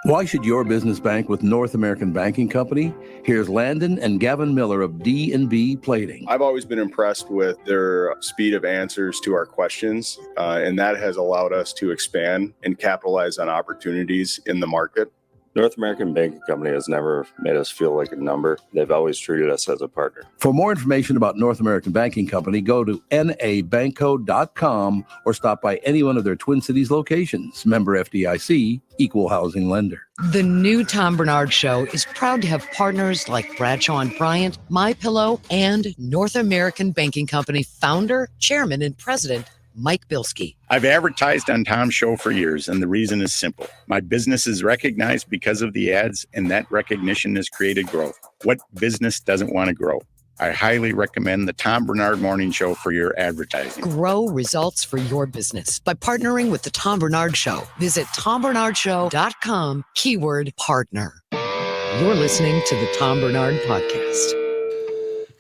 Speaker 2: Why should your business bank with North American Banking Company? Here's Landon and Gavin Miller of D&B Plating.
Speaker 8: I've always been impressed with their speed of answers to our questions, and that has allowed us to expand and capitalize on opportunities in the market.
Speaker 10: North American Banking Company has never made us feel like a number. They've always treated us as a partner.
Speaker 2: For more information about North American Banking Company, go to nabanco.com or stop by any one of their Twin Cities locations. Member FDIC, equal housing lender.
Speaker 1: The new Tom Barnard Show is proud to have partners like Bradshaw and Bryant, MyPillow, and North American Banking Company founder, chairman, and president, Mike Bilski.
Speaker 23: I've advertised on Tom's show for years, and the reason is simple. My business is recognized because of the ads, and that recognition has created growth. What business doesn't want to grow? I highly recommend the Tom Barnard Morning Show for your advertising.
Speaker 1: Grow results for your business by partnering with the Tom Barnard Show. Visit TomBarnardShow.com, keyword partner. You're listening to the Tom Barnard Podcast.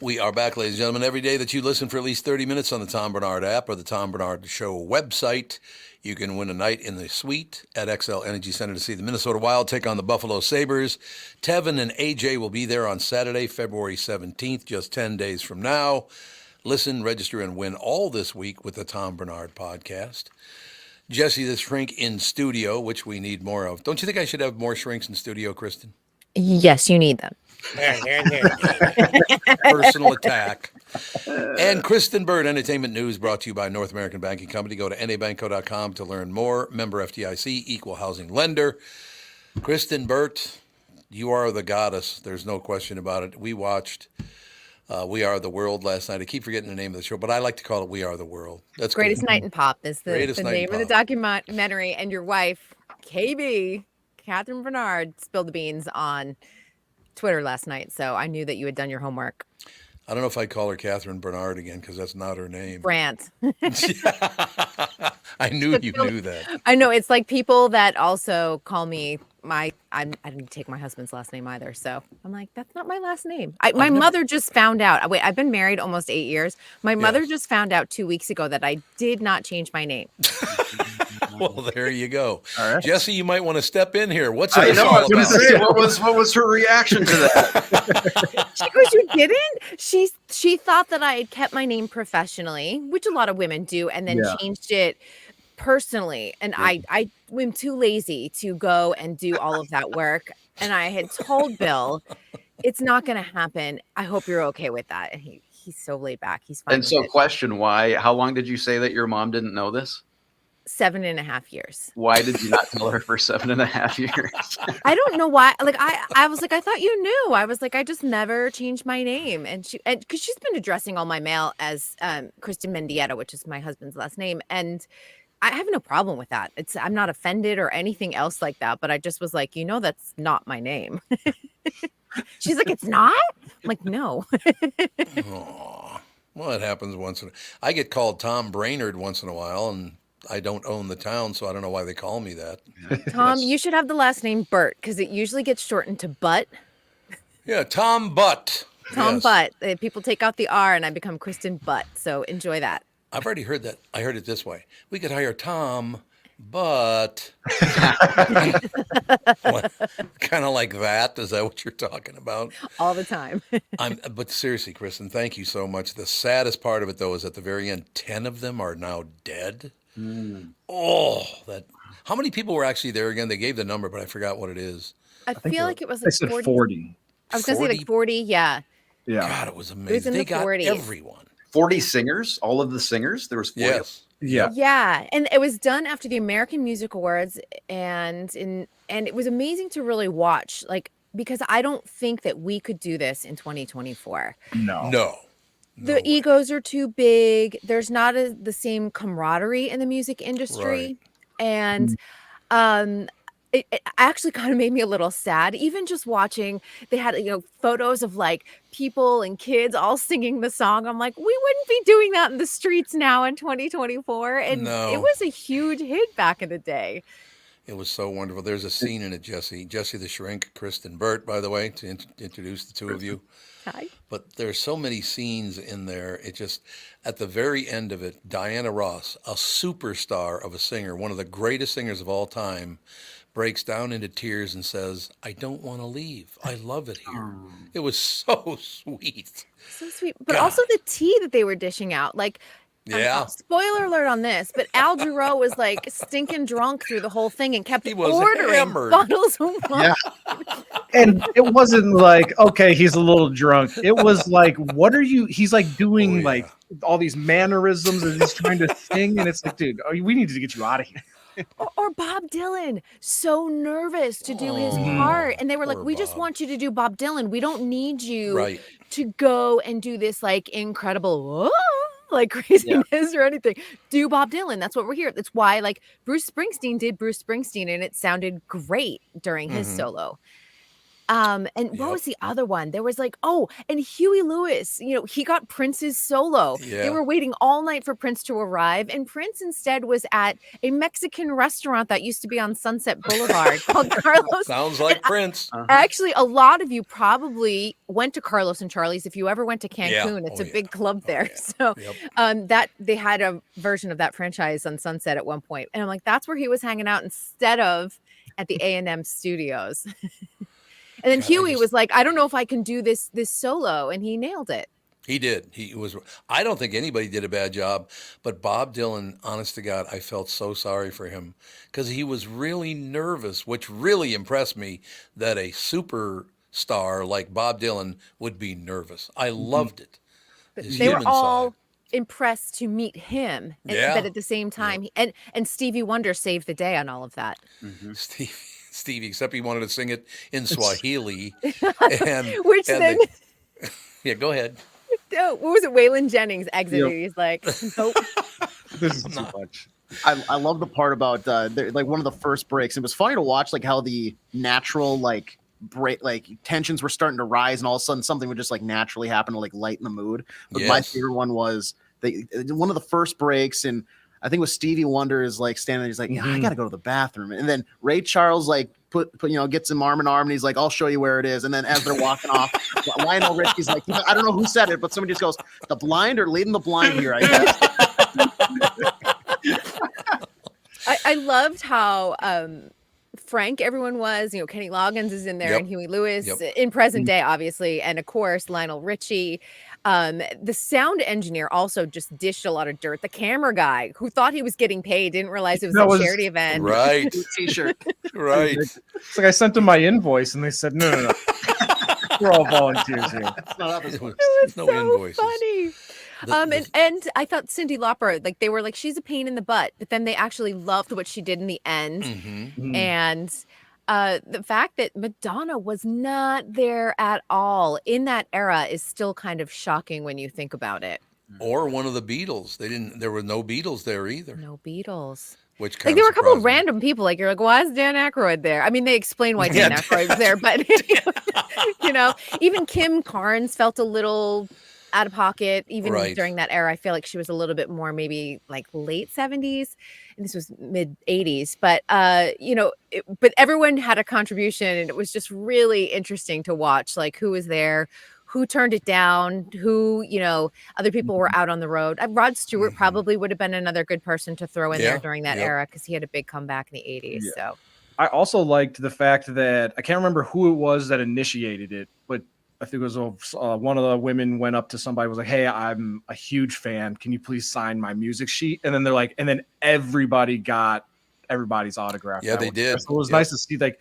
Speaker 2: We are back, ladies and gentlemen. Every day that you listen for at least 30 minutes on the Tom Barnard app or the Tom Barnard Show website, you can win a night in the suite at XL Energy Center to see the Minnesota Wild take on the Buffalo Sabres. Tevin and AJ will be there on Saturday, February 17th, just 10 days from now. Listen, register, and win all this week with the Tom Barnard Podcast. Jesse, the shrink in studio, which we need more of. Don't you think I should have more shrinks in studio, Kristen?
Speaker 24: Yes, you need them.
Speaker 2: Personal attack. And Kristen Bird, Entertainment News, brought to you by North American Banking Company. Go to nabanco.com to learn more. Member FDIC, equal housing lender. Kristen Burt, you are the goddess. There's no question about it. We watched We Are the World last night. I keep forgetting the name of the show, but I like to call it We Are the World. That's
Speaker 24: Greatest
Speaker 2: cool.
Speaker 24: Night in Pop is the name of the
Speaker 2: Pop.
Speaker 24: documentary. And your wife, KB, Catherine Barnard, spilled the beans on Twitter last night, so I knew that you had done your homework.
Speaker 2: I don't know if I'd call her Catherine Bernard again because that's not her name.
Speaker 24: Brandt.
Speaker 2: I knew you knew that.
Speaker 24: I know. It's like people that also call me I didn't take my husband's last name either, so I'm like, that's not my last name. My mother just found out. Wait, I've been married almost 8 years. My mother just found out 2 weeks ago that I did not change my name.
Speaker 2: Well, there you go. All right. Jesse, you might want to step in here. What's
Speaker 18: I
Speaker 2: this
Speaker 18: know.
Speaker 2: all
Speaker 18: I was going to
Speaker 2: about?
Speaker 18: say, what was her reaction to that?
Speaker 24: She goes, you didn't? She thought that I had kept my name professionally, which a lot of women do, and then changed it personally. And I am too lazy to go and do all of that work. And I had told Bill, it's not going to happen. I hope you're okay with that. And he's so laid back. He's fine.
Speaker 18: And so, question: why? How long did you say that your mom didn't know this?
Speaker 24: 7.5 years.
Speaker 18: Why did you not tell her for 7.5 years?
Speaker 24: I don't know why. Like I was like, I thought you knew. I was like, I just never changed my name. And because she's been addressing all my mail as Kristen Mendieta, which is my husband's last name. And I have no problem with that. I'm not offended or anything else like that. But I just was like, that's not my name. She's like, it's not? I'm like, no.
Speaker 2: Well, it happens once I get called Tom Brainerd once in a while, and I don't own the town, so I don't know why they call me that.
Speaker 24: Tom, you should have the last name Burt because it usually gets shortened to Butt.
Speaker 2: Yeah, Tom Butt.
Speaker 24: Tom Butt. People take out the R and I become Kristen Butt. So enjoy that.
Speaker 2: I've already heard that. I heard it this way. We could hire Tom, but kind of like that. Is that what you're talking about?
Speaker 24: All the time.
Speaker 2: But seriously, Kristen, thank you so much. The saddest part of it, though, is at the very end, 10 of them are now dead. Oh, how many people were actually there again? They gave the number, but I forgot what it is.
Speaker 24: I feel like it was like 40.
Speaker 3: 40.
Speaker 24: I was going to say like 40. Yeah.
Speaker 2: God, it was amazing.
Speaker 24: It was in
Speaker 2: they
Speaker 24: the
Speaker 2: got
Speaker 24: 40s.
Speaker 2: everyone.
Speaker 18: 40 singers, all of the singers. There was 40.
Speaker 2: Yes.
Speaker 24: Yeah. And it was done after the American Music Awards, and it was amazing to really watch, because I don't think that we could do this in 2024.
Speaker 2: No.
Speaker 24: The egos are too big. There's not the same camaraderie in the music industry. Right. And it actually kind of made me a little sad. Even just watching, they had, photos of people and kids all singing the song. I'm like, we wouldn't be doing that in the streets now in 2024. And it was a huge hit back in the day.
Speaker 2: It was so wonderful. There's a scene in it, Jesse the Shrink, Kristen Burt, by the way, to introduce the two of you.
Speaker 24: Hi.
Speaker 2: But there's so many scenes in there. It just, at the very end of it, Diana Ross, a superstar of a singer, one of the greatest singers of all time, breaks down into tears and says, "I don't want to leave. I love it here." It was so sweet.
Speaker 24: So sweet. But also the tea that they were dishing out. Like,
Speaker 2: Yeah.
Speaker 24: spoiler alert on this, but Al Jarreau was like stinking drunk through the whole thing and kept
Speaker 2: was
Speaker 24: ordering
Speaker 2: hammered.
Speaker 24: bottles of wine.
Speaker 3: And it wasn't like, okay, he's a little drunk. It was like, what are you? He's like doing like all these mannerisms and he's trying to sing. And it's like, dude, we need to get you out of here.
Speaker 24: Or Bob Dylan, so nervous to do his part. And they were like, we just want you to do Bob Dylan. We don't need you to go and do this like incredible like craziness or anything. Do Bob Dylan. That's what we're here. That's why like Bruce Springsteen did Bruce Springsteen and it sounded great during his solo. And what was the other one? There was like, and Huey Lewis, he got Prince's solo. They were waiting all night for Prince to arrive. And Prince instead was at a Mexican restaurant that used to be on Sunset Boulevard called Carlos.
Speaker 2: Sounds like Prince.
Speaker 24: Actually, a lot of you probably went to Carlos and Charlie's. If you ever went to Cancun, it's a big club there. So that they had a version of that franchise on Sunset at one point. And I'm like, that's where he was hanging out instead of at the A&M studios. And then Huey was like, I don't know if I can do this solo. And he nailed it.
Speaker 2: He did. I don't think anybody did a bad job, but Bob Dylan, honest to God, I felt so sorry for him because he was really nervous, which really impressed me that a superstar like Bob Dylan would be nervous. I loved it.
Speaker 24: They were all impressed to meet him. But at the same time, and Stevie Wonder saved the day on all of that.
Speaker 2: Stevie, except he wanted to sing it in Swahili. Yeah, go ahead.
Speaker 24: What was it? Waylon Jennings exited. He's like, nope.
Speaker 3: This is too much.
Speaker 4: I love the part about like one of the first breaks. It was funny to watch like how the natural like break, like tensions were starting to rise, and all of a sudden something would just like naturally happen to like lighten the mood. But my favorite one was one of the first breaks, and I think it was Stevie Wonder is like standing there. He's like, I got to go to the bathroom. And then Ray Charles like put gets him arm in arm. And he's like, I'll show you where it is. And then as they're walking off, Lionel Richie's like, I don't know who said it, but somebody just goes, the blind or leading the blind here, I guess.
Speaker 24: I loved how frank everyone was. Kenny Loggins is in there and Huey Lewis in present day, obviously. And of course, Lionel Richie. The sound engineer also just dished a lot of dirt. The camera guy who thought he was getting paid didn't realize it was a charity event.
Speaker 2: Right.
Speaker 4: T-shirt.
Speaker 2: Right.
Speaker 3: It's like I sent them my invoice and they said, no. We're all volunteers here.
Speaker 24: It was so
Speaker 2: invoices.
Speaker 24: funny. And I thought Cyndi Lauper, like they were like, she's a pain in the butt, but then they actually loved what she did in the end. And the fact that Madonna was not there at all in that era is still kind of shocking when you think about it.
Speaker 2: Or one of the Beatles. There were no Beatles there either.
Speaker 24: No Beatles.
Speaker 2: Which
Speaker 24: like there were a couple of random people. Like you're like, why is Dan Aykroyd there? I mean, they explain why Dan Aykroyd was there, but even Kim Carnes felt a little out of pocket. Even during that era, I feel like she was a little bit more maybe like late 70s, and this was mid 80s. But but everyone had a contribution, and it was just really interesting to watch. Like who was there. Who turned it down, who, other people were out on the road. Rod Stewart probably would have been another good person to throw in there during that era because he had a big comeback in the 80s. So
Speaker 3: I also liked the fact that I can't remember who it was that initiated it, but I think it was one of the women went up to somebody, was like, hey, I'm a huge fan. Can you please sign my music sheet? And then they're like, and then everybody got everybody's autograph.
Speaker 2: Yeah, they did.
Speaker 3: So it was nice to see they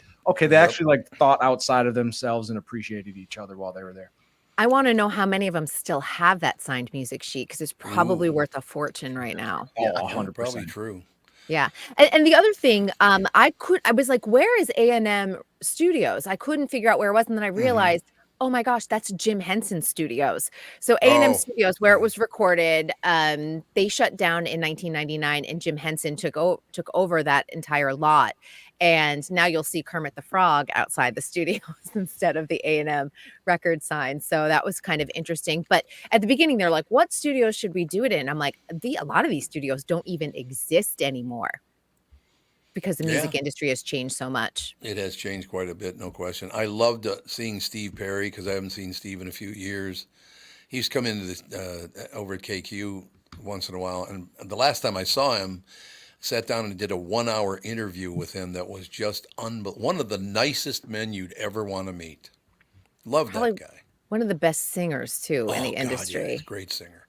Speaker 3: actually like thought outside of themselves and appreciated each other while they were there.
Speaker 24: I want to know how many of them still have that signed music sheet because it's probably worth a fortune right now.
Speaker 3: Yeah, 100%.
Speaker 2: Probably true.
Speaker 24: Yeah. And the other thing, I was like, where is A&M Studios? I couldn't figure out where it was. And then I realized, oh my gosh, that's Jim Henson Studios. So A&M Studios, where it was recorded, they shut down in 1999 and Jim Henson took over that entire lot. And now you'll see Kermit the Frog outside the studios instead of the A&M record sign. So that was kind of interesting. But at the beginning, they're like, what studios should we do it in? I'm like, a lot of these studios don't even exist anymore. because the music industry has changed so much.
Speaker 2: It has changed quite a bit, no question. I loved seeing Steve Perry because I haven't seen Steve in a few years. He's come into this over at KQ once in a while, and the last time I saw him, sat down and did a 1-hour interview with him that was just one of the nicest men you'd ever want to meet. Love that guy.
Speaker 24: One of the best singers too in the industry.
Speaker 2: Yeah, he's a great singer.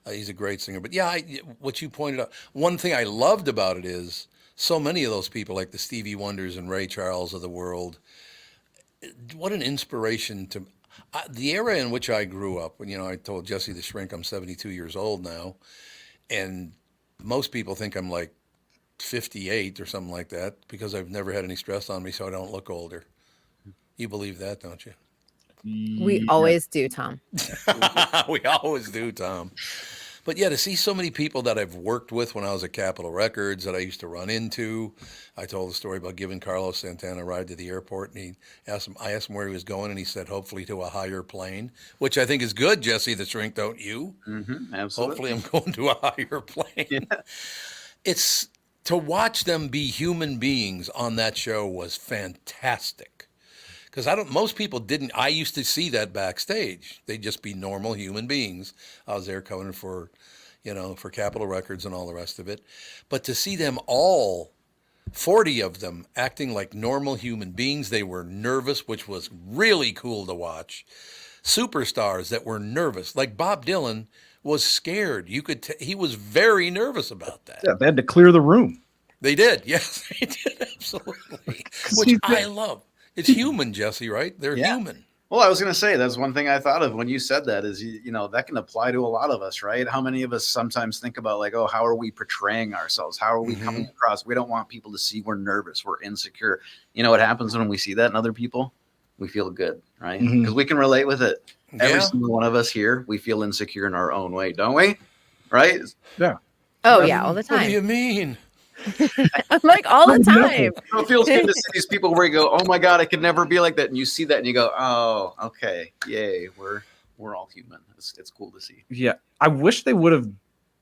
Speaker 2: He's a great singer. But yeah, what you pointed out, one thing I loved about it is so many of those people, like the Stevie Wonders and Ray Charles of the world, what an inspiration to the era in which I grew up. When, I told Jesse the Shrink I'm 72 years old now, and most people think I'm like 58 or something like that because I've never had any stress on me, so I don't look older. You believe that, don't you?
Speaker 24: We always do, Tom.
Speaker 2: We always do, Tom. But yeah, to see so many people that I've worked with when I was at Capitol Records that I used to run into. I told the story about giving Carlos Santana a ride to the airport, and I asked him where he was going, and he said, hopefully to a higher plane, which I think is good, Jesse the Shrink, don't you?
Speaker 18: Mm-hmm, absolutely.
Speaker 2: Hopefully I'm going to a higher plane. Yeah. It's to watch them be human beings on that show was fantastic. Because most people didn't. I used to see that backstage. They'd just be normal human beings. I was there covering for Capitol Records and all the rest of it. But to see them all, 40 of them, acting like normal human beings, they were nervous, which was really cool to watch. Superstars that were nervous, like Bob Dylan was scared. You could he was very nervous about that.
Speaker 3: Yeah, they had to clear the room.
Speaker 2: They did. Yes, they did. Absolutely. Which I love. It's human, Jesse, right? They're human.
Speaker 18: Well, I was going to say, that's one thing I thought of when you said that is, that can apply to a lot of us, right? How many of us sometimes think about like, oh, how are we portraying ourselves? How are we coming across? We don't want people to see we're nervous, we're insecure. You know what happens when we see that in other people? We feel good, right? Because we can relate with it. Every single one of us here, we feel insecure in our own way, don't we? Right?
Speaker 3: Yeah.
Speaker 24: Oh, yeah, all the time.
Speaker 2: What do you mean?
Speaker 24: I'm like all the time.
Speaker 18: It feels good to see these people where you go, oh my God, I could never be like that. And you see that and you go, oh, okay, yay, we're all human. It's cool to see.
Speaker 3: Yeah, I wish they would have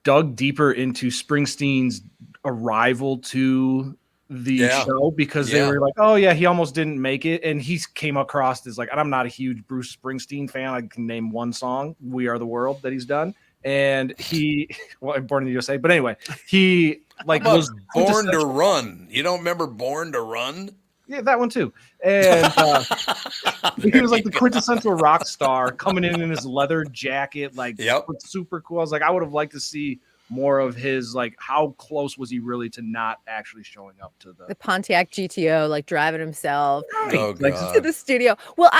Speaker 3: dug deeper into Springsteen's arrival to the show, because they were like, oh yeah, he almost didn't make it, and he came across as like, and I'm not a huge Bruce Springsteen fan. I can name one song, "We Are the World," that he's done, and he, well, Born in the USA, but anyway, he was
Speaker 2: Born to Run. You don't remember Born to Run?
Speaker 3: Yeah, that one too. And he was like the quintessential rock star coming in his leather jacket, super cool. I was like, I would have liked to see more of his, like, how close was he really to not actually showing up to the
Speaker 24: Pontiac GTO, like driving himself
Speaker 2: to
Speaker 24: the studio. Well,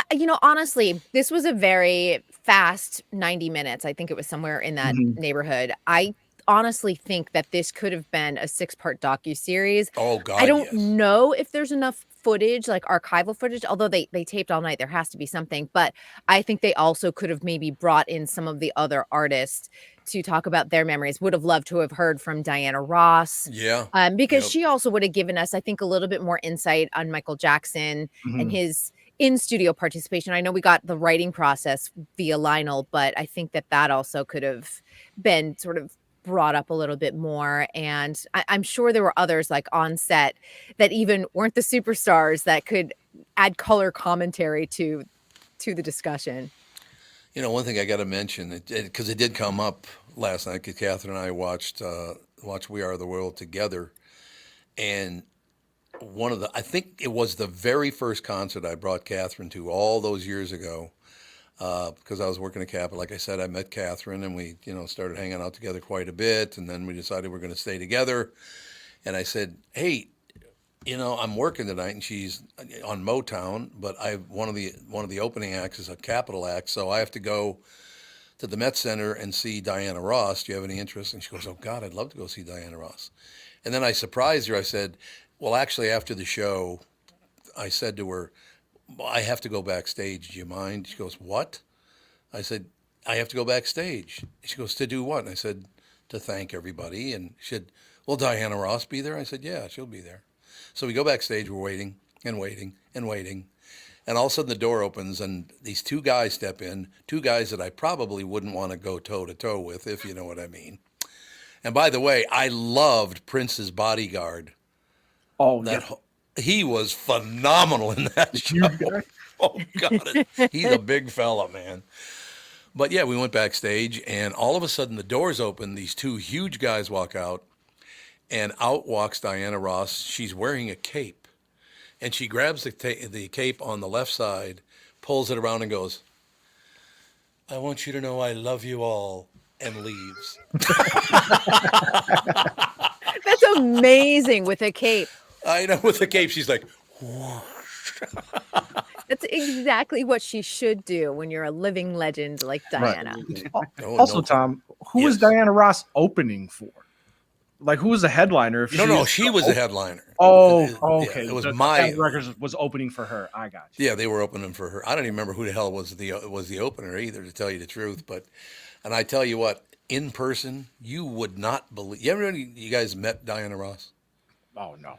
Speaker 24: honestly, this was a very fast 90 minutes. I think it was somewhere in that neighborhood. I honestly think that this could have been a 6-part docuseries.
Speaker 2: Oh God,
Speaker 24: I don't know if there's enough footage, like archival footage, although they taped all night. There has to be something, but I think they also could have maybe brought in some of the other artists to talk about their memories. Would have loved to have heard from Diana Ross.
Speaker 2: Yeah.
Speaker 24: Because she also would have given us, I think, a little bit more insight on Michael Jackson and his in-studio participation. I know we got the writing process via Lionel, but I think that also could have been sort of brought up a little bit more. And I'm sure there were others like on set that even weren't the superstars that could add color commentary to the discussion.
Speaker 2: You know, one thing I got to mention, because it did come up last night, because Catherine and I watched We Are the World together, and I think it was the very first concert I brought Catherine to all those years ago, because I was working at Capitol. Like I said, I met Catherine, and we, started hanging out together quite a bit, and then we decided we're going to stay together. And I said, hey, I'm working tonight, and she's on Motown, but one of the opening acts is a Capitol act, so I have to go to the Met Center and see Diana Ross. Do you have any interest? And she goes, oh God, I'd love to go see Diana Ross. And then I surprised her. I said, well, actually, after the show, I said to her, I have to go backstage. Do you mind? She goes, what? I said, I have to go backstage. She goes, to do what? And I said, to thank everybody. And she said, will Diana Ross be there? I said, yeah, she'll be there. So we go backstage, we're waiting and waiting and waiting. And all of a sudden the door opens and these two guys step in, two guys that I probably wouldn't want to go toe-to-toe with, if you know what I mean. And by the way, I loved Prince's bodyguard
Speaker 3: Oh,
Speaker 2: he was phenomenal in that show. Oh God, he's a big fella, man. But yeah, we went backstage, and all of a sudden the doors open. These two huge guys walk out, and out walks Diana Ross. She's wearing a cape, and she grabs the cape on the left side, pulls it around, and goes, "I want you to know I love you all," and leaves.
Speaker 24: That's amazing with a cape.
Speaker 2: I know, with the cape, she's like, whoosh.
Speaker 24: That's exactly what she should do when you're a living legend like Diana.
Speaker 3: Also, Tom, who was Diana Ross opening for? Like, who was the headliner? If
Speaker 2: No, she was the headliner.
Speaker 3: Oh, okay.
Speaker 2: Yeah, it was
Speaker 3: The
Speaker 2: Maya.
Speaker 3: Sound Records was opening for her. I got you.
Speaker 2: Yeah, they were opening for her. I don't even remember who the hell was the opener either, to tell you the truth. And I tell you what, in person, you would not believe. You guys met Diana Ross?
Speaker 3: Oh no,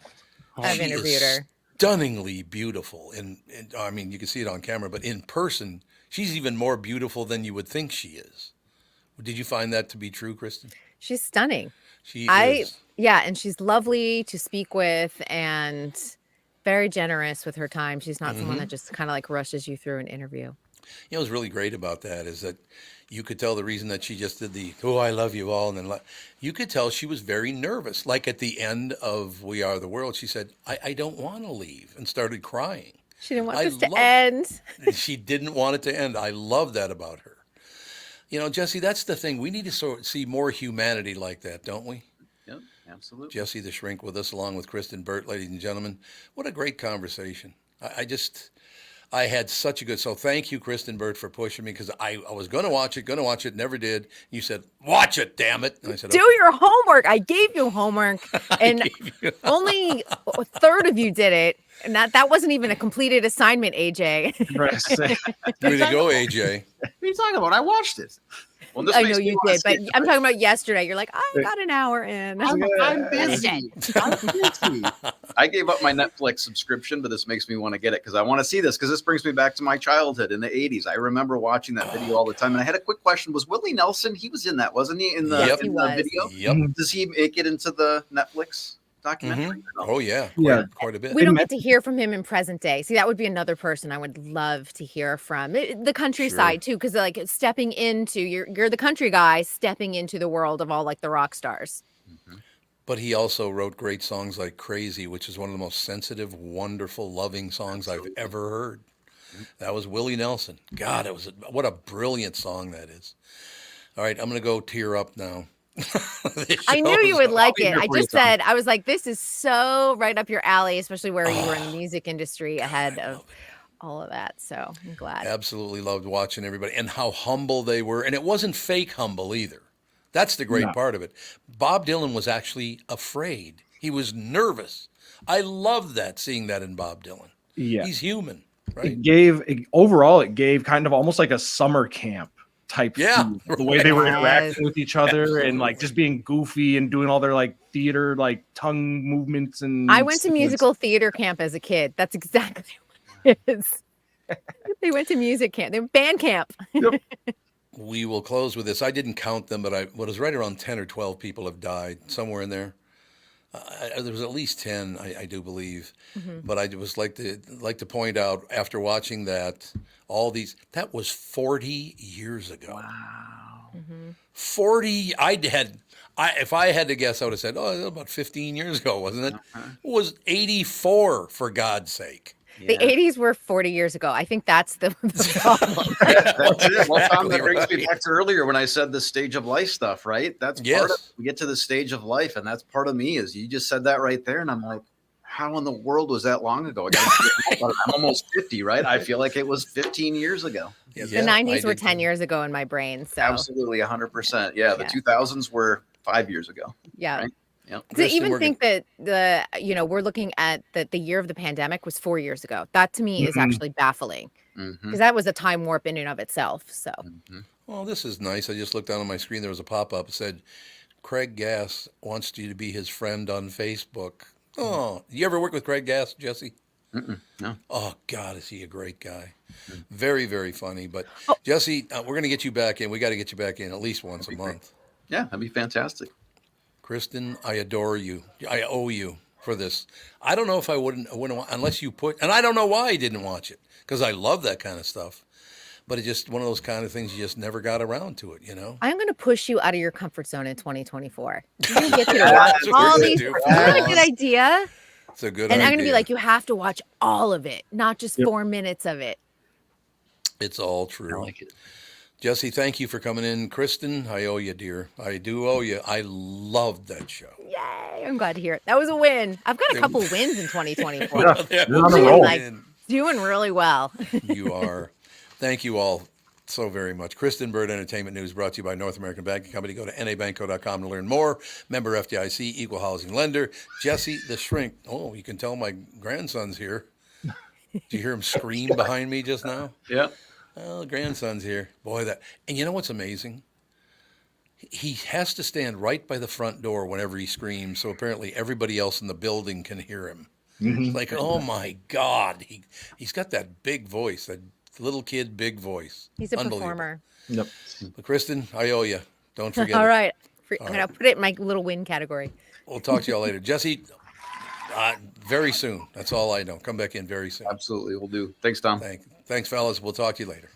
Speaker 24: I've interviewed her.
Speaker 2: Stunningly beautiful, and I mean, you can see it on camera, but in person, she's even more beautiful than you would think she is. Did you find that to be true, Kristen?
Speaker 24: She's stunning.
Speaker 2: She is.
Speaker 24: Yeah, and she's lovely to speak with and very generous with her time. She's not someone that just kind of like rushes you through an interview.
Speaker 2: You know what's really great about that is that you could tell the reason that she just did the, "Oh, I love you all," and then you could tell she was very nervous. Like at the end of We Are the World, she said, I don't want to leave, and started crying.
Speaker 24: She didn't want this to end.
Speaker 2: She didn't want it to end. I love that about her. You know, Jesse, that's the thing. We need to see more humanity like that, don't we?
Speaker 18: Yep, absolutely.
Speaker 2: Jesse the Shrink with us, along with Kristen Burt, ladies and gentlemen. What a great conversation. I had such a good, so thank you, Kristen Burt, for pushing me, because I was going to watch it, never did. You said, "Watch it, damn it." And I said,
Speaker 24: "Do your homework." I gave you homework, and only a third of you did it. And that wasn't even a completed assignment, AJ.
Speaker 2: Way to go, AJ.
Speaker 4: What are you talking about? I watched it. Well,
Speaker 24: I know you did, but I'm talking about yesterday. You're like, I got an hour in.
Speaker 4: I'm busy. I gave up my Netflix subscription, but this makes me want to get it because I want to see this, because this brings me back to my childhood in the 80s. I remember watching that video all the time. And I had a quick question. Was Willie Nelson, he was in that, wasn't he? In the, the video?
Speaker 2: Yep.
Speaker 4: Does he make it into the Netflix documentary?
Speaker 2: Oh, yeah. Quite a bit.
Speaker 24: We don't get to hear from him in present day. See, that would be another person I would love to hear from. The countryside, too, because like stepping into, you're the country guy stepping into the world of all like the rock stars.
Speaker 2: But he also wrote great songs like Crazy, which is one of the most sensitive, wonderful, loving songs I've ever heard. That was Willie Nelson. God, what a brilliant song that is. All right, I'm going to go tear up now.
Speaker 24: I knew you would like it. I was like, this is so right up your alley, especially where you were in the music industry ahead of all of that. So I'm glad.
Speaker 2: Absolutely loved watching everybody and how humble they were. And it wasn't fake humble either. That's the great part of it. Bob Dylan was actually afraid. He was nervous. I loved that, seeing that in Bob Dylan.
Speaker 3: Yeah.
Speaker 2: He's human, right?
Speaker 3: It gave kind of almost like a summer camp type feel. The way they were interacting with each other and like just being goofy and doing all their like theater like tongue movements. And
Speaker 24: I went to musical theater camp as a kid. That's exactly what it is. They went to music camp. They were band camp.
Speaker 3: Yep.
Speaker 2: We will close with this. I didn't count them, but it was right around 10 or 12 people have died, somewhere in there. There was at least 10, I do believe. But I was like to point out, after watching that, that was 40 years ago. Wow. 40. If I had to guess, I would have said, about 15 years ago, wasn't it? It was 84, for God's sake.
Speaker 24: The 80s were 40 years ago. I think that's the problem.
Speaker 4: That's it. Well, Tom, that brings me back to earlier when I said the stage of life stuff, right? That's part of it. We get to the stage of life, and that's part of me. Is you just said that right there, and I'm like, how in the world was that long ago? I'm almost 50, right? I feel like it was 15 years ago.
Speaker 24: The 90s were 10 years ago in my brain. So
Speaker 4: absolutely, 100%. Yeah, the 2000s were 5 years ago.
Speaker 24: Yeah.
Speaker 4: Right? Yep.
Speaker 24: To even think that we're looking at that the year of the pandemic was 4 years ago. That to me is actually baffling, because that was a time warp in and of itself. So,
Speaker 2: well, this is nice. I just looked down on my screen. There was a pop-up that said, Craig Gass wants you to be his friend on Facebook. Oh, you ever work with Craig Gass, Jesse?
Speaker 4: No.
Speaker 2: Oh, God, is he a great guy. Very, very funny. But, Jesse, we're going to get you back in. We got to get you back in at least once a month.
Speaker 4: Yeah, that'd be fantastic.
Speaker 2: Kristen, I adore you. I owe you. for this. I don't know if I wouldn't unless you put, and I don't know why I didn't watch it, because I love that kind of stuff. But it's just one of those kind of things you just never got around to it, you know?
Speaker 24: I'm going to push you out of your comfort zone in 2024. You get to watch all these. Isn't that a good idea?
Speaker 2: It's a good
Speaker 24: and
Speaker 2: idea.
Speaker 24: I'm going to be like, you have to watch all of it, not just 4 minutes of it.
Speaker 2: It's all true.
Speaker 17: I like it.
Speaker 2: Jesse, thank you for coming in. Kristen, I owe you, dear. I do owe you. I loved that show.
Speaker 24: Yay. I'm glad to hear it. That was a win. I've got a couple wins in 2024.
Speaker 2: You're on a roll.
Speaker 24: Doing really well.
Speaker 2: You are. Thank you all so very much. Kristen Bird Entertainment News brought to you by North American Banking Company. Go to nabanco.com to learn more. Member FDIC, equal housing lender. Jesse the Shrink. Oh, you can tell my grandson's here. Did you hear him scream behind me just now?
Speaker 18: Yeah.
Speaker 2: Well, grandson's here. Boy, that. And you know what's amazing? He has to stand right by the front door whenever he screams, so apparently everybody else in the building can hear him. It's like, oh my God. He's got that big voice, that little kid, big voice.
Speaker 24: He's a performer.
Speaker 2: Yep. But Kristen, I owe you. Don't forget.
Speaker 24: All right.
Speaker 2: All
Speaker 24: I'm going to put it in my little win category.
Speaker 2: We'll talk to y'all later. Jesse, very soon. That's all I know. Come back in very soon.
Speaker 18: Absolutely. We'll do. Thanks, Tom.
Speaker 2: Thanks, fellas. We'll talk to you later.